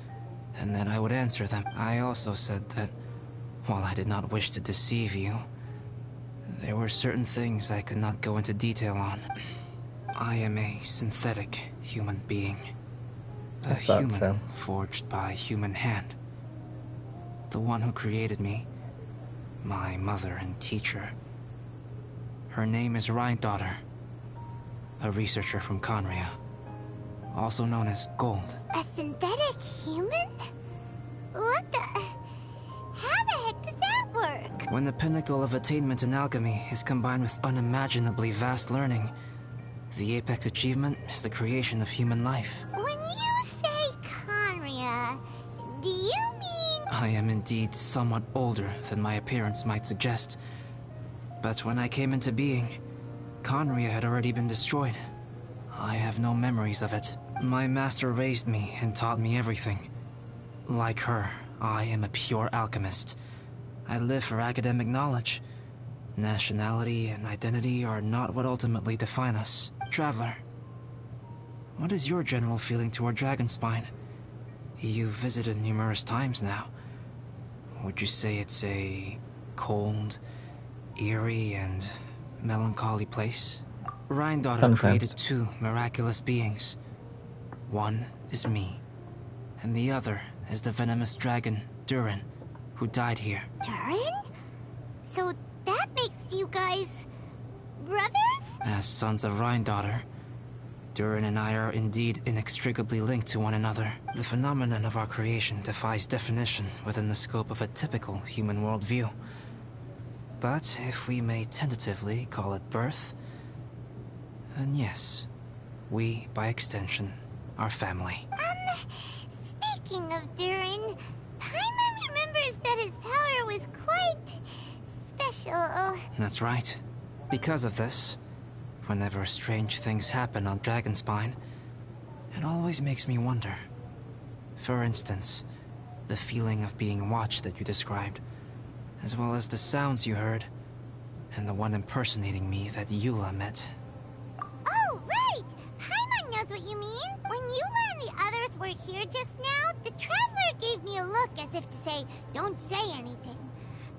and that I would answer them. I also said that, while I did not wish to deceive you, there were certain things I could not go into detail on. I am a synthetic human being. A human forged by human hand. The one who created me, my mother and teacher. Her name is Rhine-daughter, a researcher from Conria, also known as Gold. A synthetic human? What the... How the heck does that work? When the pinnacle of attainment in alchemy is combined with unimaginably vast learning, the apex achievement is the creation of human life. When you say Conria, do you mean... I am indeed somewhat older than my appearance might suggest. But when I came into being, Conria had already been destroyed. I have no memories of it. My master raised me and taught me everything. Like her, I am a pure alchemist. I live for academic knowledge. Nationality and identity are not what ultimately define us. Traveler, what is your general feeling toward Dragonspine? You've visited numerous times now. Would you say it's a cold, eerie, and melancholy place? Rhine-daughter created 2 miraculous beings. One is me, and the other is the venomous dragon, Durin, who died here. Durin? So that makes you guys... brothers? As sons of Rhine-daughter, Durin and I are indeed inextricably linked to one another. The phenomenon of our creation defies definition within the scope of a typical human worldview. But if we may tentatively call it birth, then yes, we, by extension, are family. Speaking of Durin, Paimon remembers that his power was quite... special. That's right. Because of this, whenever strange things happen on Dragonspine, it always makes me wonder. For instance, the feeling of being watched that you described, as well as the sounds you heard, and the one impersonating me that Eula met. Oh, right! Paimon knows what you mean. When Eula and the others were here just now, the Traveler gave me a look as if to say, don't say anything.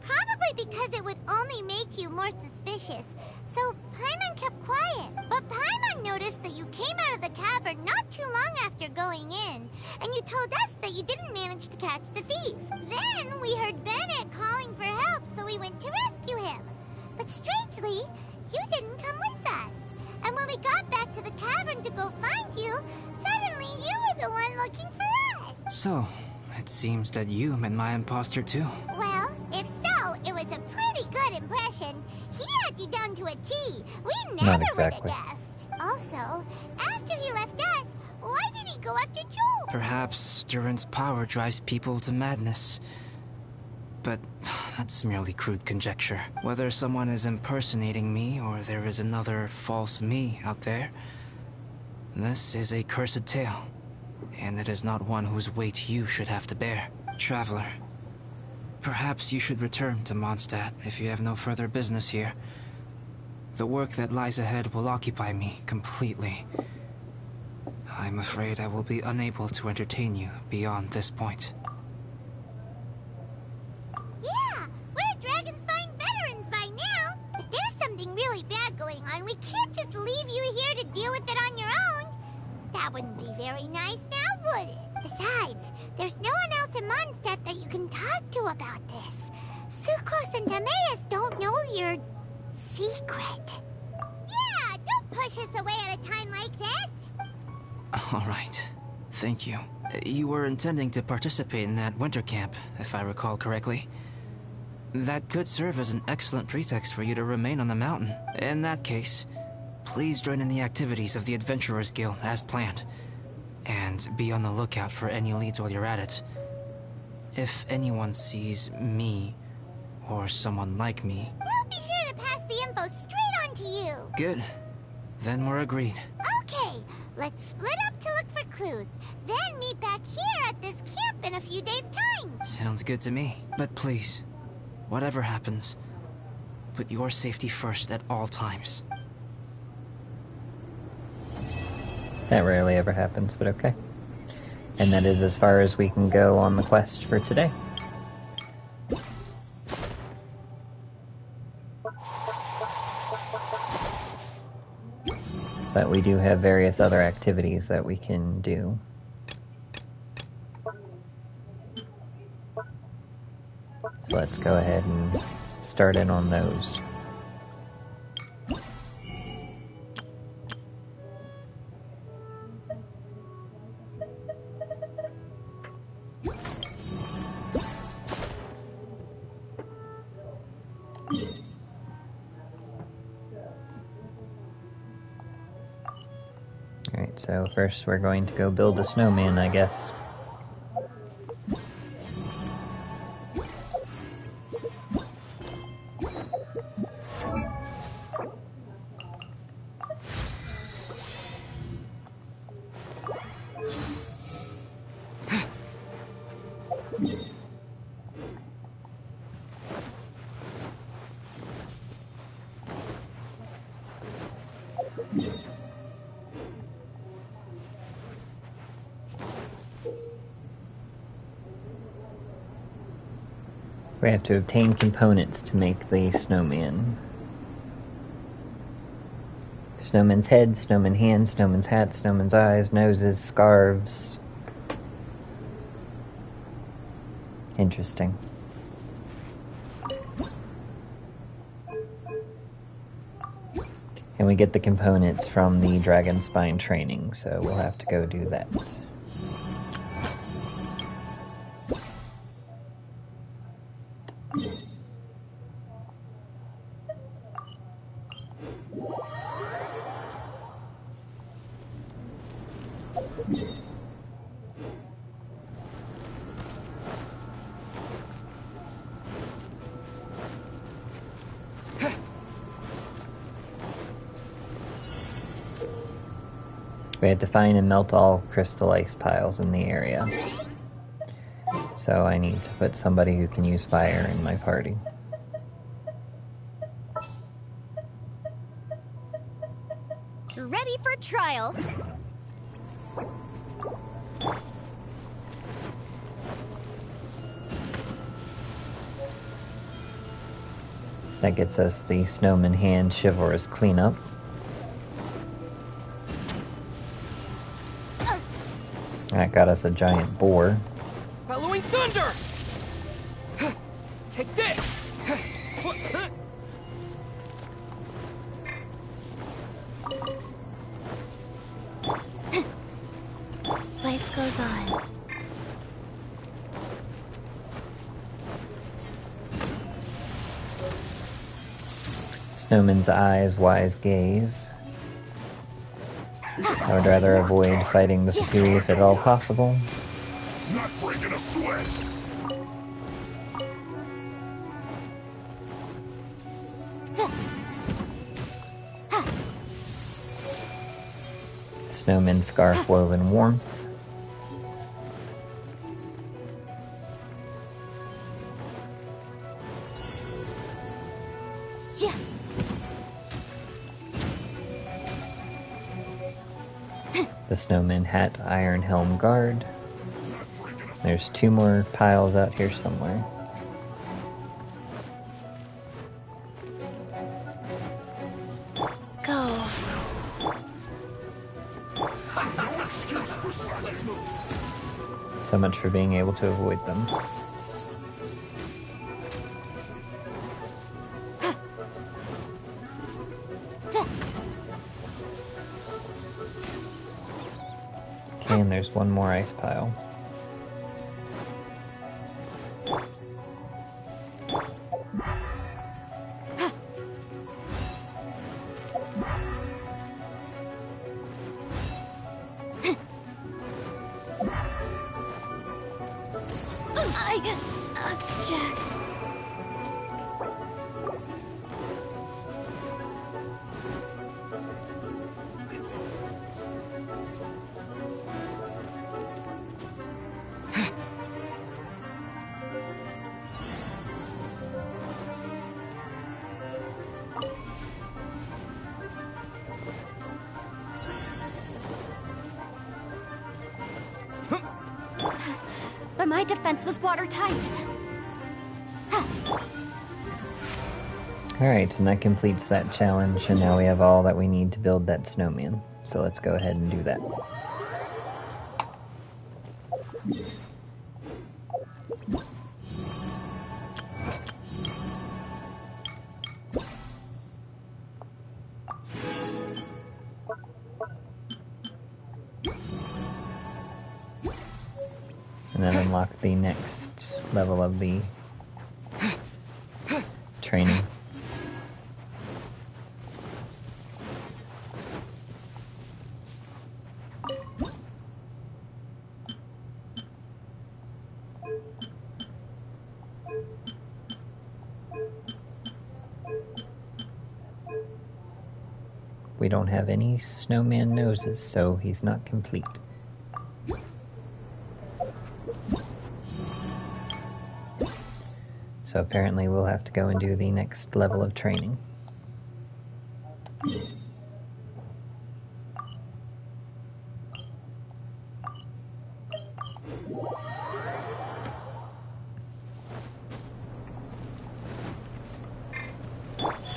Probably because it would only make you more suspicious. So Paimon kept quiet. But Paimon noticed that you came out of the cavern not too long after going in, and you told us that you didn't manage to catch the thief. Then we heard Bennett calling for help, so we went to rescue him. But strangely, you didn't come with us. And when we got back to the cavern to go find you, suddenly you were the one looking for us. So, it seems that you met my imposter too. Well, if so, it was a pretty good impression. He had you down to a T. We never would have guessed. Also, after he left us, why did he go after Joel? Perhaps Durin's power drives people to madness. But that's merely crude conjecture. Whether someone is impersonating me or there is another false me out there, this is a cursed tale. and it is not one whose weight you should have to bear. Traveler, perhaps you should return to Mondstadt if you have no further business here. The work that lies ahead will occupy me completely. I'm afraid I will be unable to entertain you beyond this point. Yeah, we're Dragonspine veterans by now. If there's something really bad going on, we can't just leave you here to deal with it on your own. That wouldn't be very nice now, would it? Besides, there's no one else in Mondstadt that you can talk to about this. Sucrose and Timaeus don't know your secret. Yeah, don't push us away at a time like this. All right. Thank you. You were intending to participate in that winter camp, if I recall correctly. That could serve as an excellent pretext for you to remain on the mountain. In that case, please join in the activities of the Adventurers Guild as planned. And be on the lookout for any leads while you're at it. If anyone sees me, or someone like me... We'll be sure to pass the info straight on to you. Good. Then we're agreed. Okay, let's split up to look for clues. Then meet back here at this camp in a few days' time. Sounds good to me. But please, whatever happens, put your safety first at all times. That rarely ever happens, but okay. And that is as far as we can go on the quest for today. But we do have various other activities that we can do. So let's go ahead and start in on those. Alright, so first we're going to go build a snowman, I guess. We have to obtain components to make the snowman. Snowman's head, snowman hands, snowman's hat, snowman's eyes, noses, scarves. Interesting. And we get the components from the dragon spine training, so we'll have to go do that. We had to find and melt all crystal ice piles in the area. So I need to put somebody who can use fire in my party. Ready for trial. That gets us the snowman hand chivalrous cleanup. That got us a giant boar. Bellowing thunder! Take this! Life goes on. Snowman's eyes, wise gaze. I would rather avoid fighting the Fatui if at all possible. Not breaking a sweat. Snowman scarf woven warmth. The snowman hat, iron helm guard. There's 2 more piles out here somewhere. Go. So much for being able to avoid them. Okay, and there's 1 more ice pile. But my defense was watertight. Alright, and that completes that challenge, and now we have all that we need to build that snowman. So let's go ahead and do that. And then unlock the next level of the training. We don't have any snowman noses, so he's not complete. So apparently we'll have to go and do the next level of training.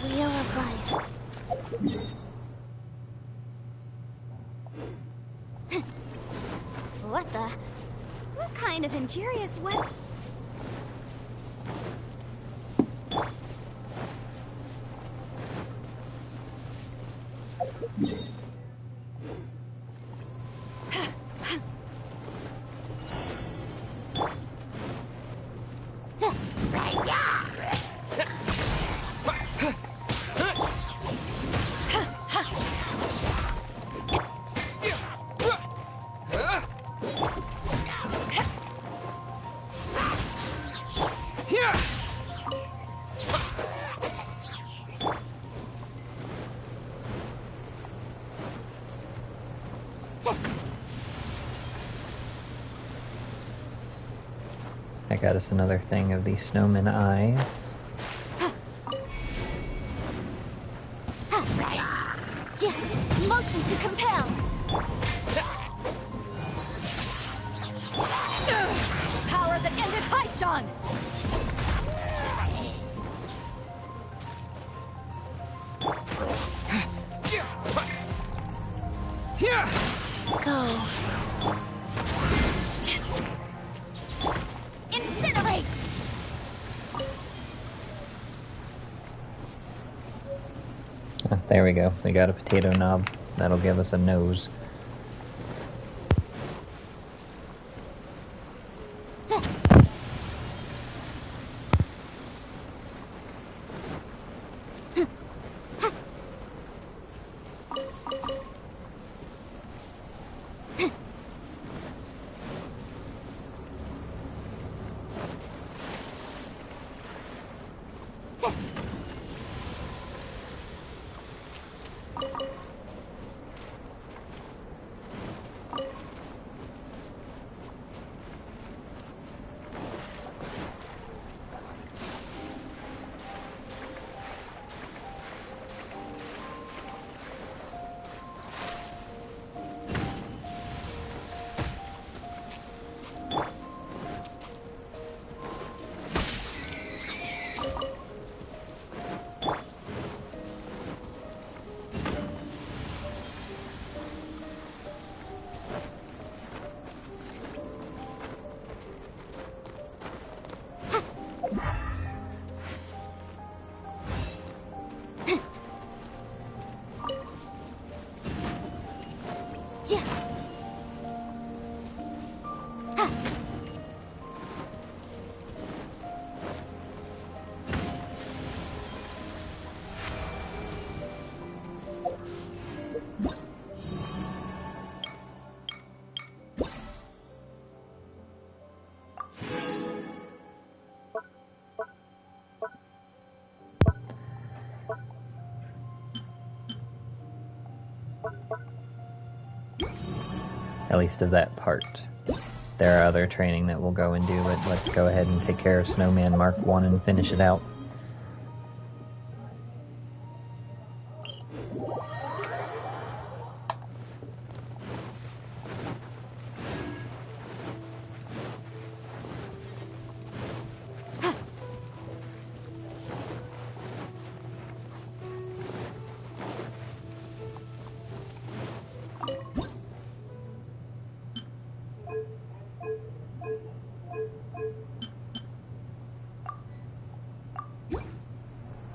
Wheel of Life. What the? What kind of injurious web? I got us another thing of the snowman eyes. Motion to compel. Power that ended Haishan. Go. Incinerate. Ah, there we go. We got a potato knob. That'll give us a nose. At least of that part. There are other training that we'll go and do, but let's go ahead and take care of Snowman Mark 1 and finish it out.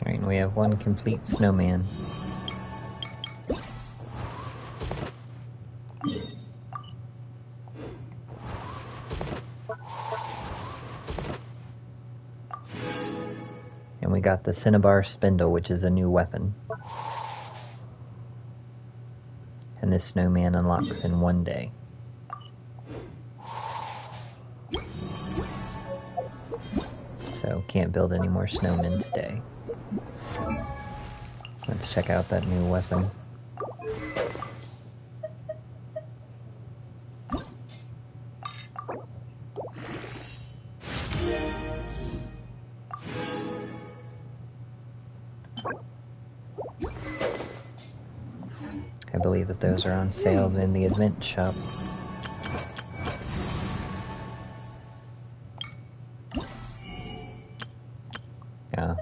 Alright, we have one complete snowman. And we got the Cinnabar Spindle, which is a new weapon. And this snowman unlocks in 1 day. So can't build any more snowmen today. Let's check out that new weapon. I believe that those are on sale in the event shop.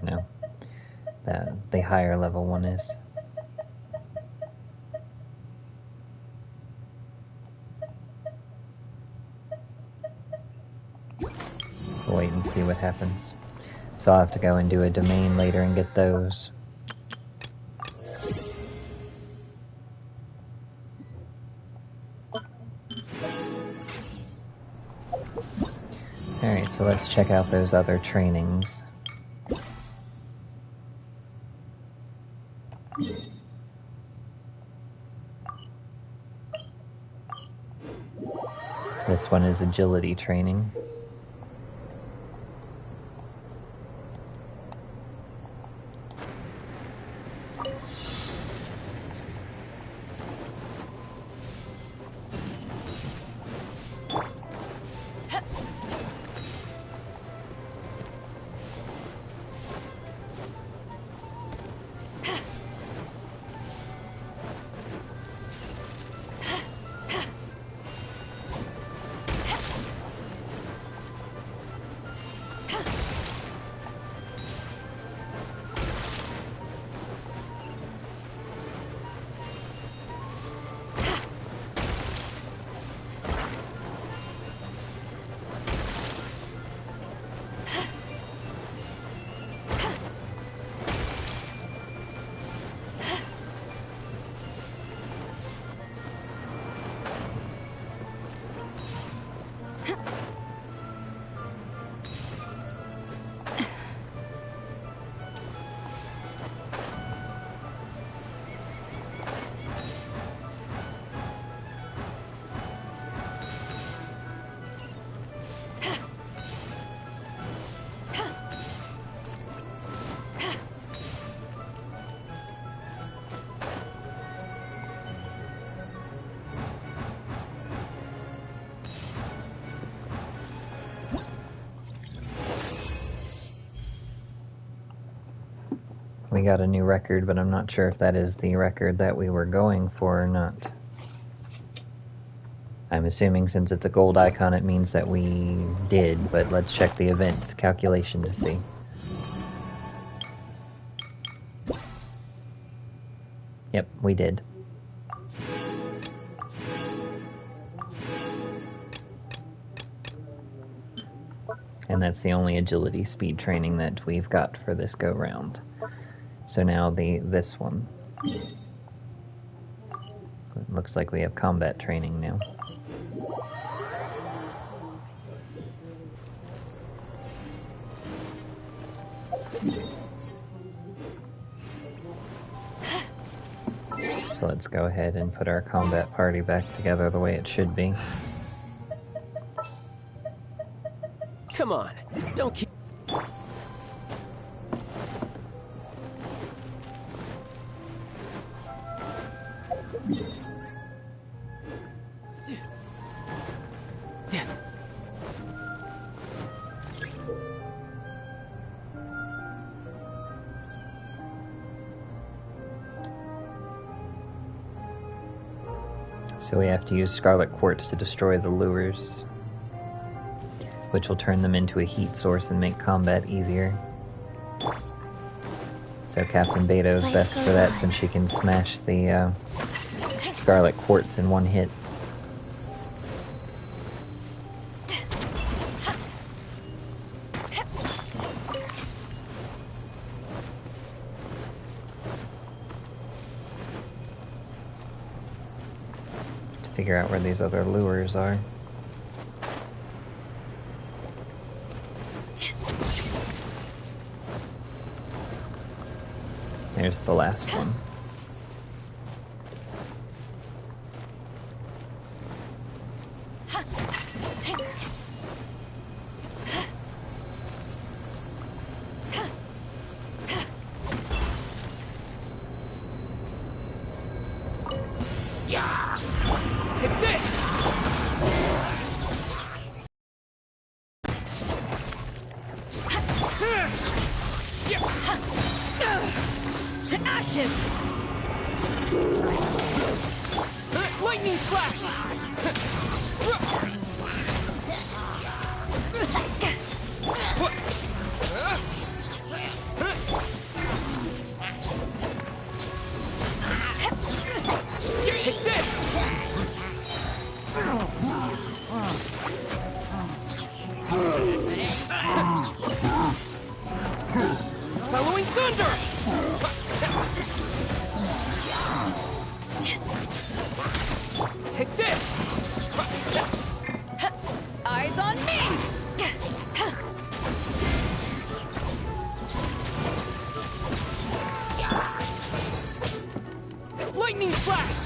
No. The higher level one is. We'll wait and see what happens. So I'll have to go and do a domain later and get those. Alright, so let's check out those other trainings. This one is agility training. We got a new record, but I'm not sure if that is the record that we were going for or not. I'm assuming since it's a gold icon it means that we did, but let's check the events calculation to see. Yep, we did. And that's the only agility speed training that we've got for this go-round. So now this one. Looks like we have combat training now. So let's go ahead and put our combat party back together the way it should be. Come on, don't keep... So we have to use Scarlet Quartz to destroy the lures, which will turn them into a heat source and make combat easier. So Captain Beto's best for that since she can smash the Scarlet Quartz in one hit. Figure out where these other lures are. There's the last one. To ashes! Lightning flash! Take this! Following thunder! Take this! Eyes on me! Lightning flash!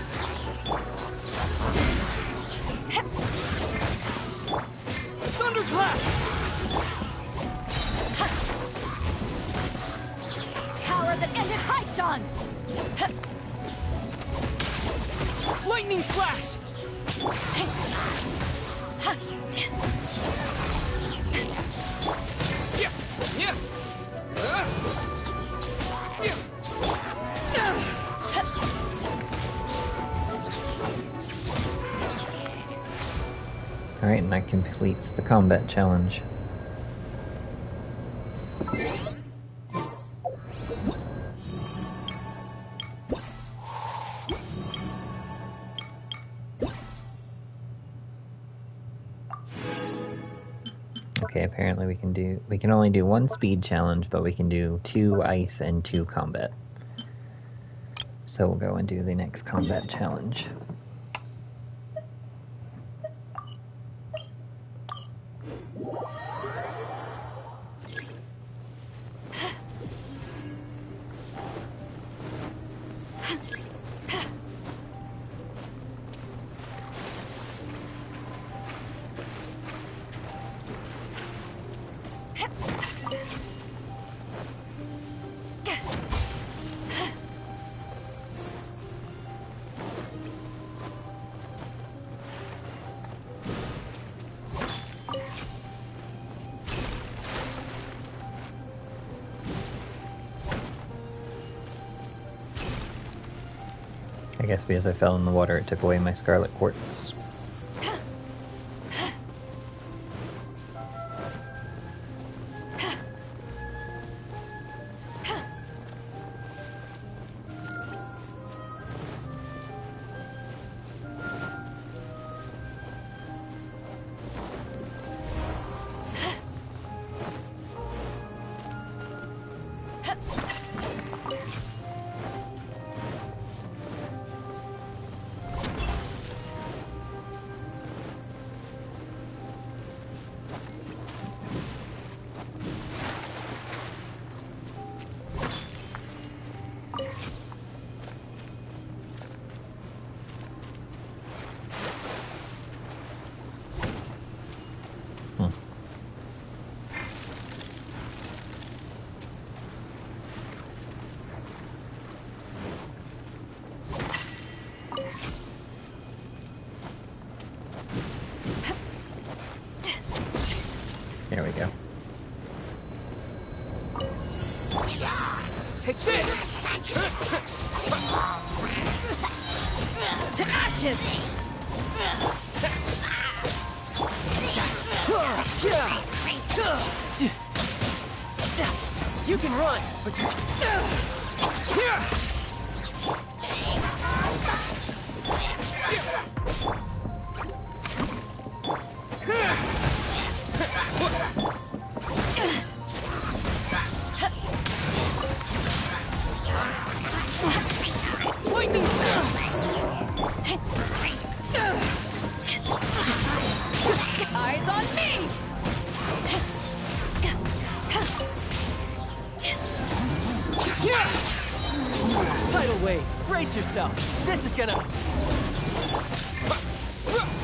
Thunderclap! Power that ended Haishan! Lightning flash! Alright, and that completes the combat challenge. Okay, apparently we can only do one speed challenge, but we can do 2 ice and 2 combat. So we'll go and do the next combat challenge. I guess because I fell in the water, it took away my Scarlet Quartz. inches! You can run, but you... Lightning! Eyes on me! Tidal wave, brace yourself. This is gonna...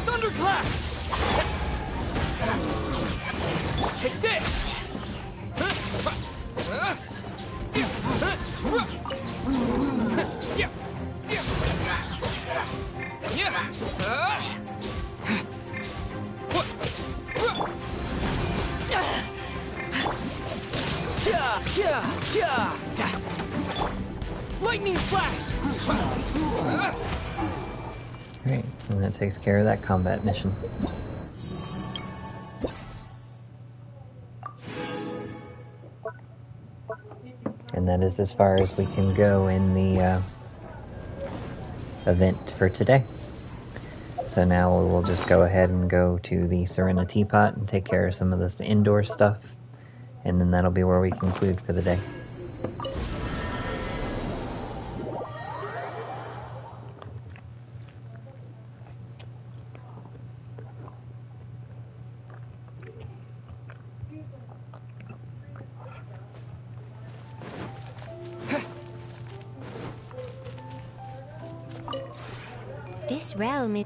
Thunderclap! Take this! Lightning flash! Great, and that takes care of that combat mission. And that is as far as we can go in the event for today. So now we'll just go ahead and go to the Serena Teapot and take care of some of this indoor stuff, and then that'll be where we conclude for the day. This realm is...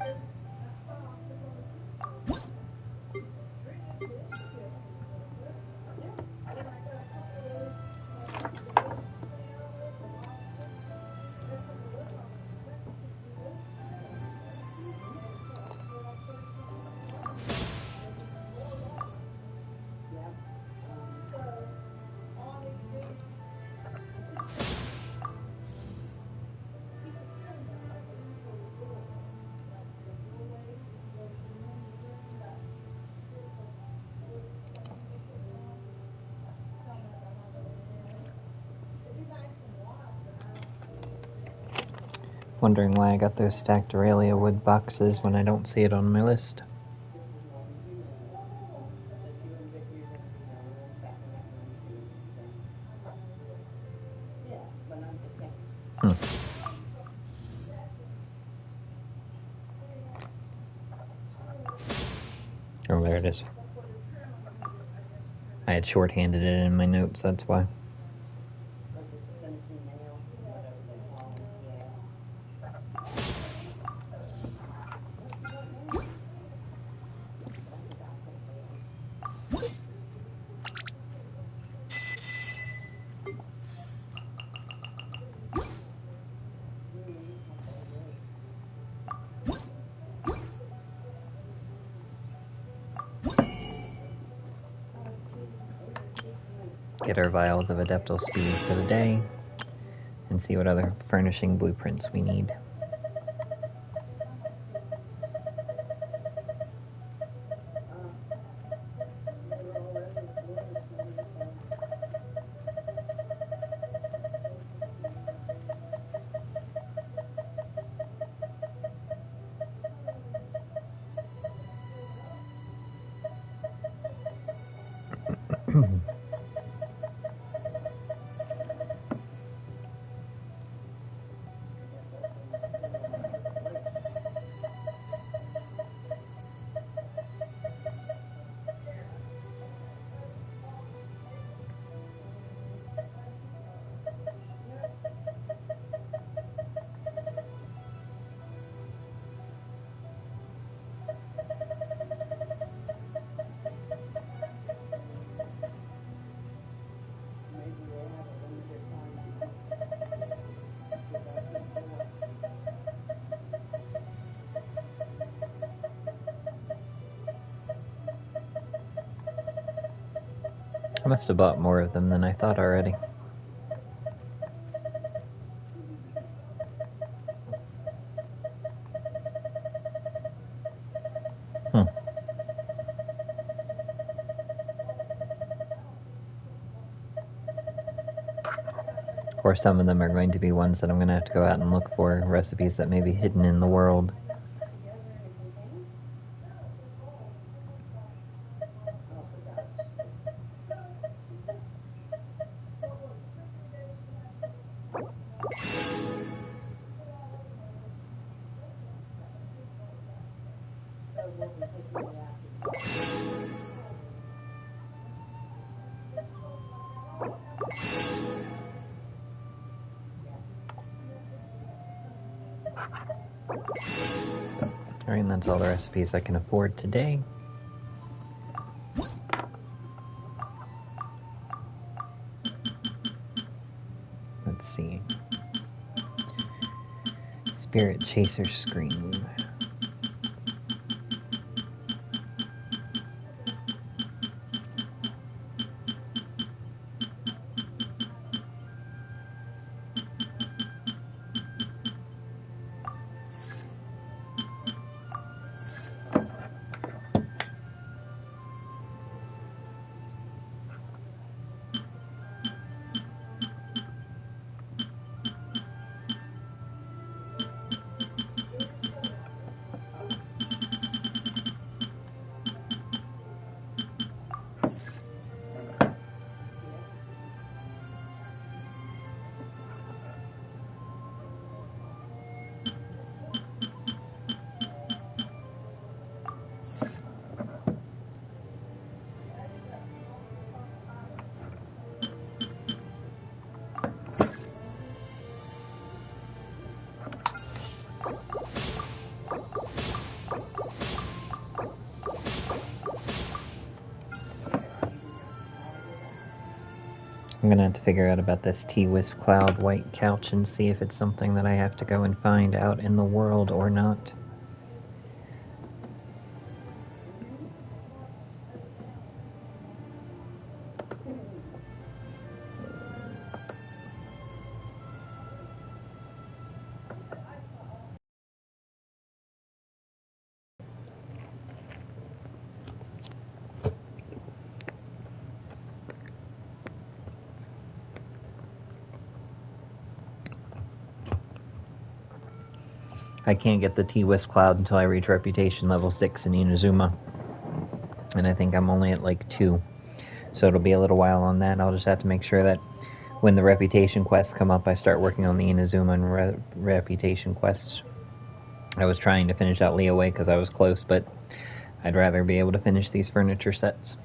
Wondering why I got those stacked Aurelia wood boxes when I don't see it on my list. Oh, there it is. I had shorthanded it in my notes, that's why. Get our vials of Adeptal Speed for the day, and see what other furnishing blueprints we need. I must have bought more of them than I thought already. or some of them are going to be ones that I'm going to have to go out and look for, recipes that may be hidden in the world. Alright, and that's all the recipes I can afford today. Let's see. Spirit Chaser Scream. I'm gonna have to figure out about this T-Wisp Cloud white couch and see if it's something that I have to go and find out in the world or not. I can't get the T-Wisp Cloud until I reach Reputation level 6 in Inazuma. And I think I'm only at like 2. So it'll be a little while on that. I'll just have to make sure that when the Reputation quests come up, I start working on the Inazuma and Reputation quests. I was trying to finish out Leeway because I was close, but I'd rather be able to finish these furniture sets.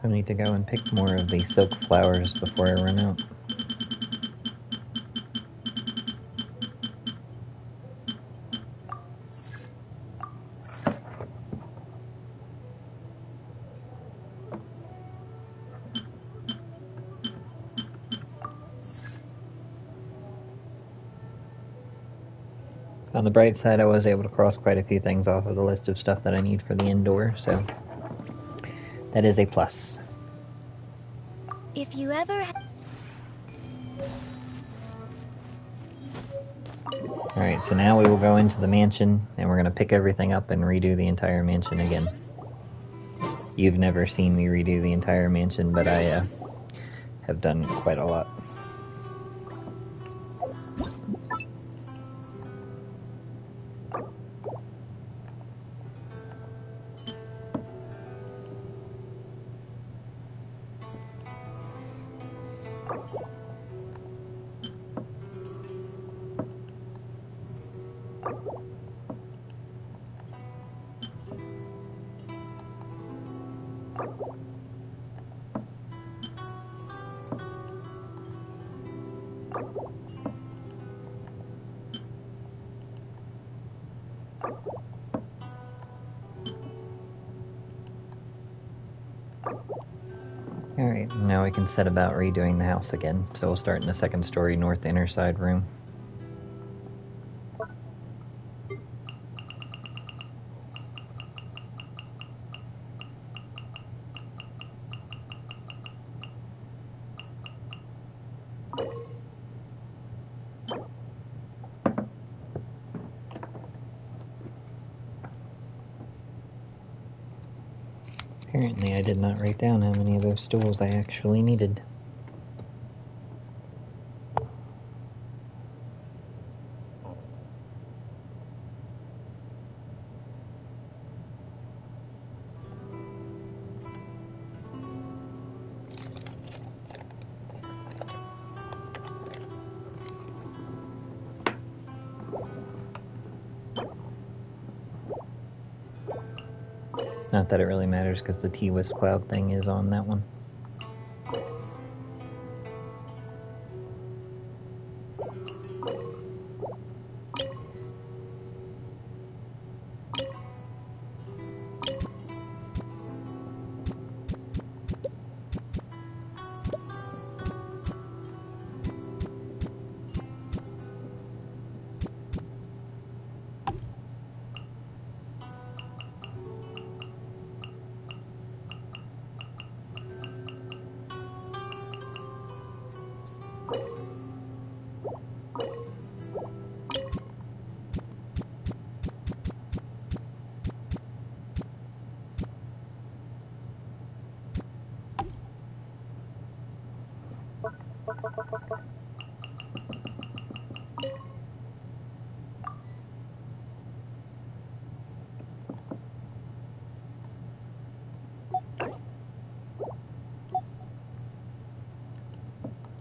I need to go and pick more of the silk flowers before I run out. On the bright side, I was able to cross quite a few things off of the list of stuff that I need for the indoor, so that is a plus. If you ever... Alright, so now we will go into the mansion, and we're going to pick everything up and redo the entire mansion again. You've never seen me redo the entire mansion, but I have done quite a lot. Alright, Now we can set about redoing the house again. So we'll start in the second story north inner side room. Apparently I did not write down how many of those stools I actually needed. Not that it really matters because the T-Wisp cloud thing is on that one.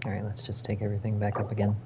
Alright, let's just take everything back up again.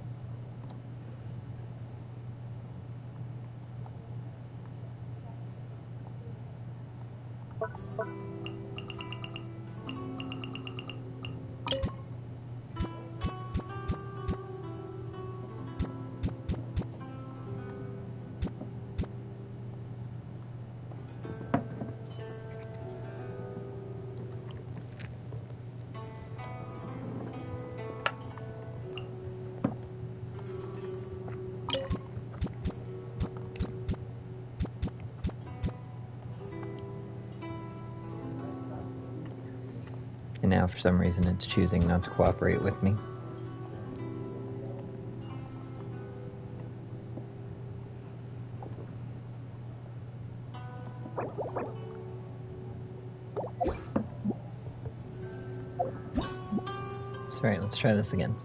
And now for some reason it's choosing not to cooperate with me. So, alright, let's try this again.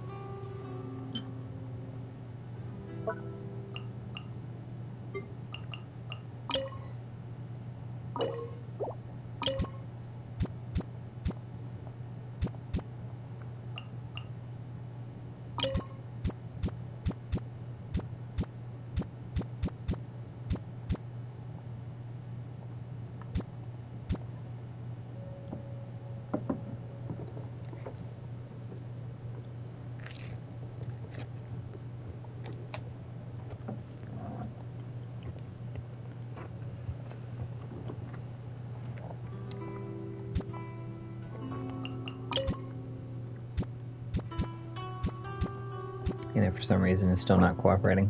And for some reason it's still not cooperating.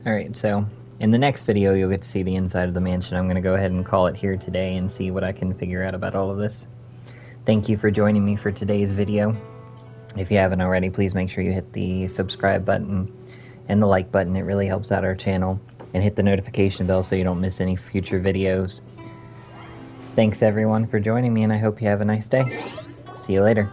Alright, so in the next video you'll get to see the inside of the mansion. I'm going to go ahead and call it here today and see what I can figure out about all of this. Thank you for joining me for today's video. If you haven't already, please make sure you hit the subscribe button and the like button. It really helps out our channel. And hit the notification bell so you don't miss any future videos. Thanks everyone for joining me, and I hope you have a nice day. See you later.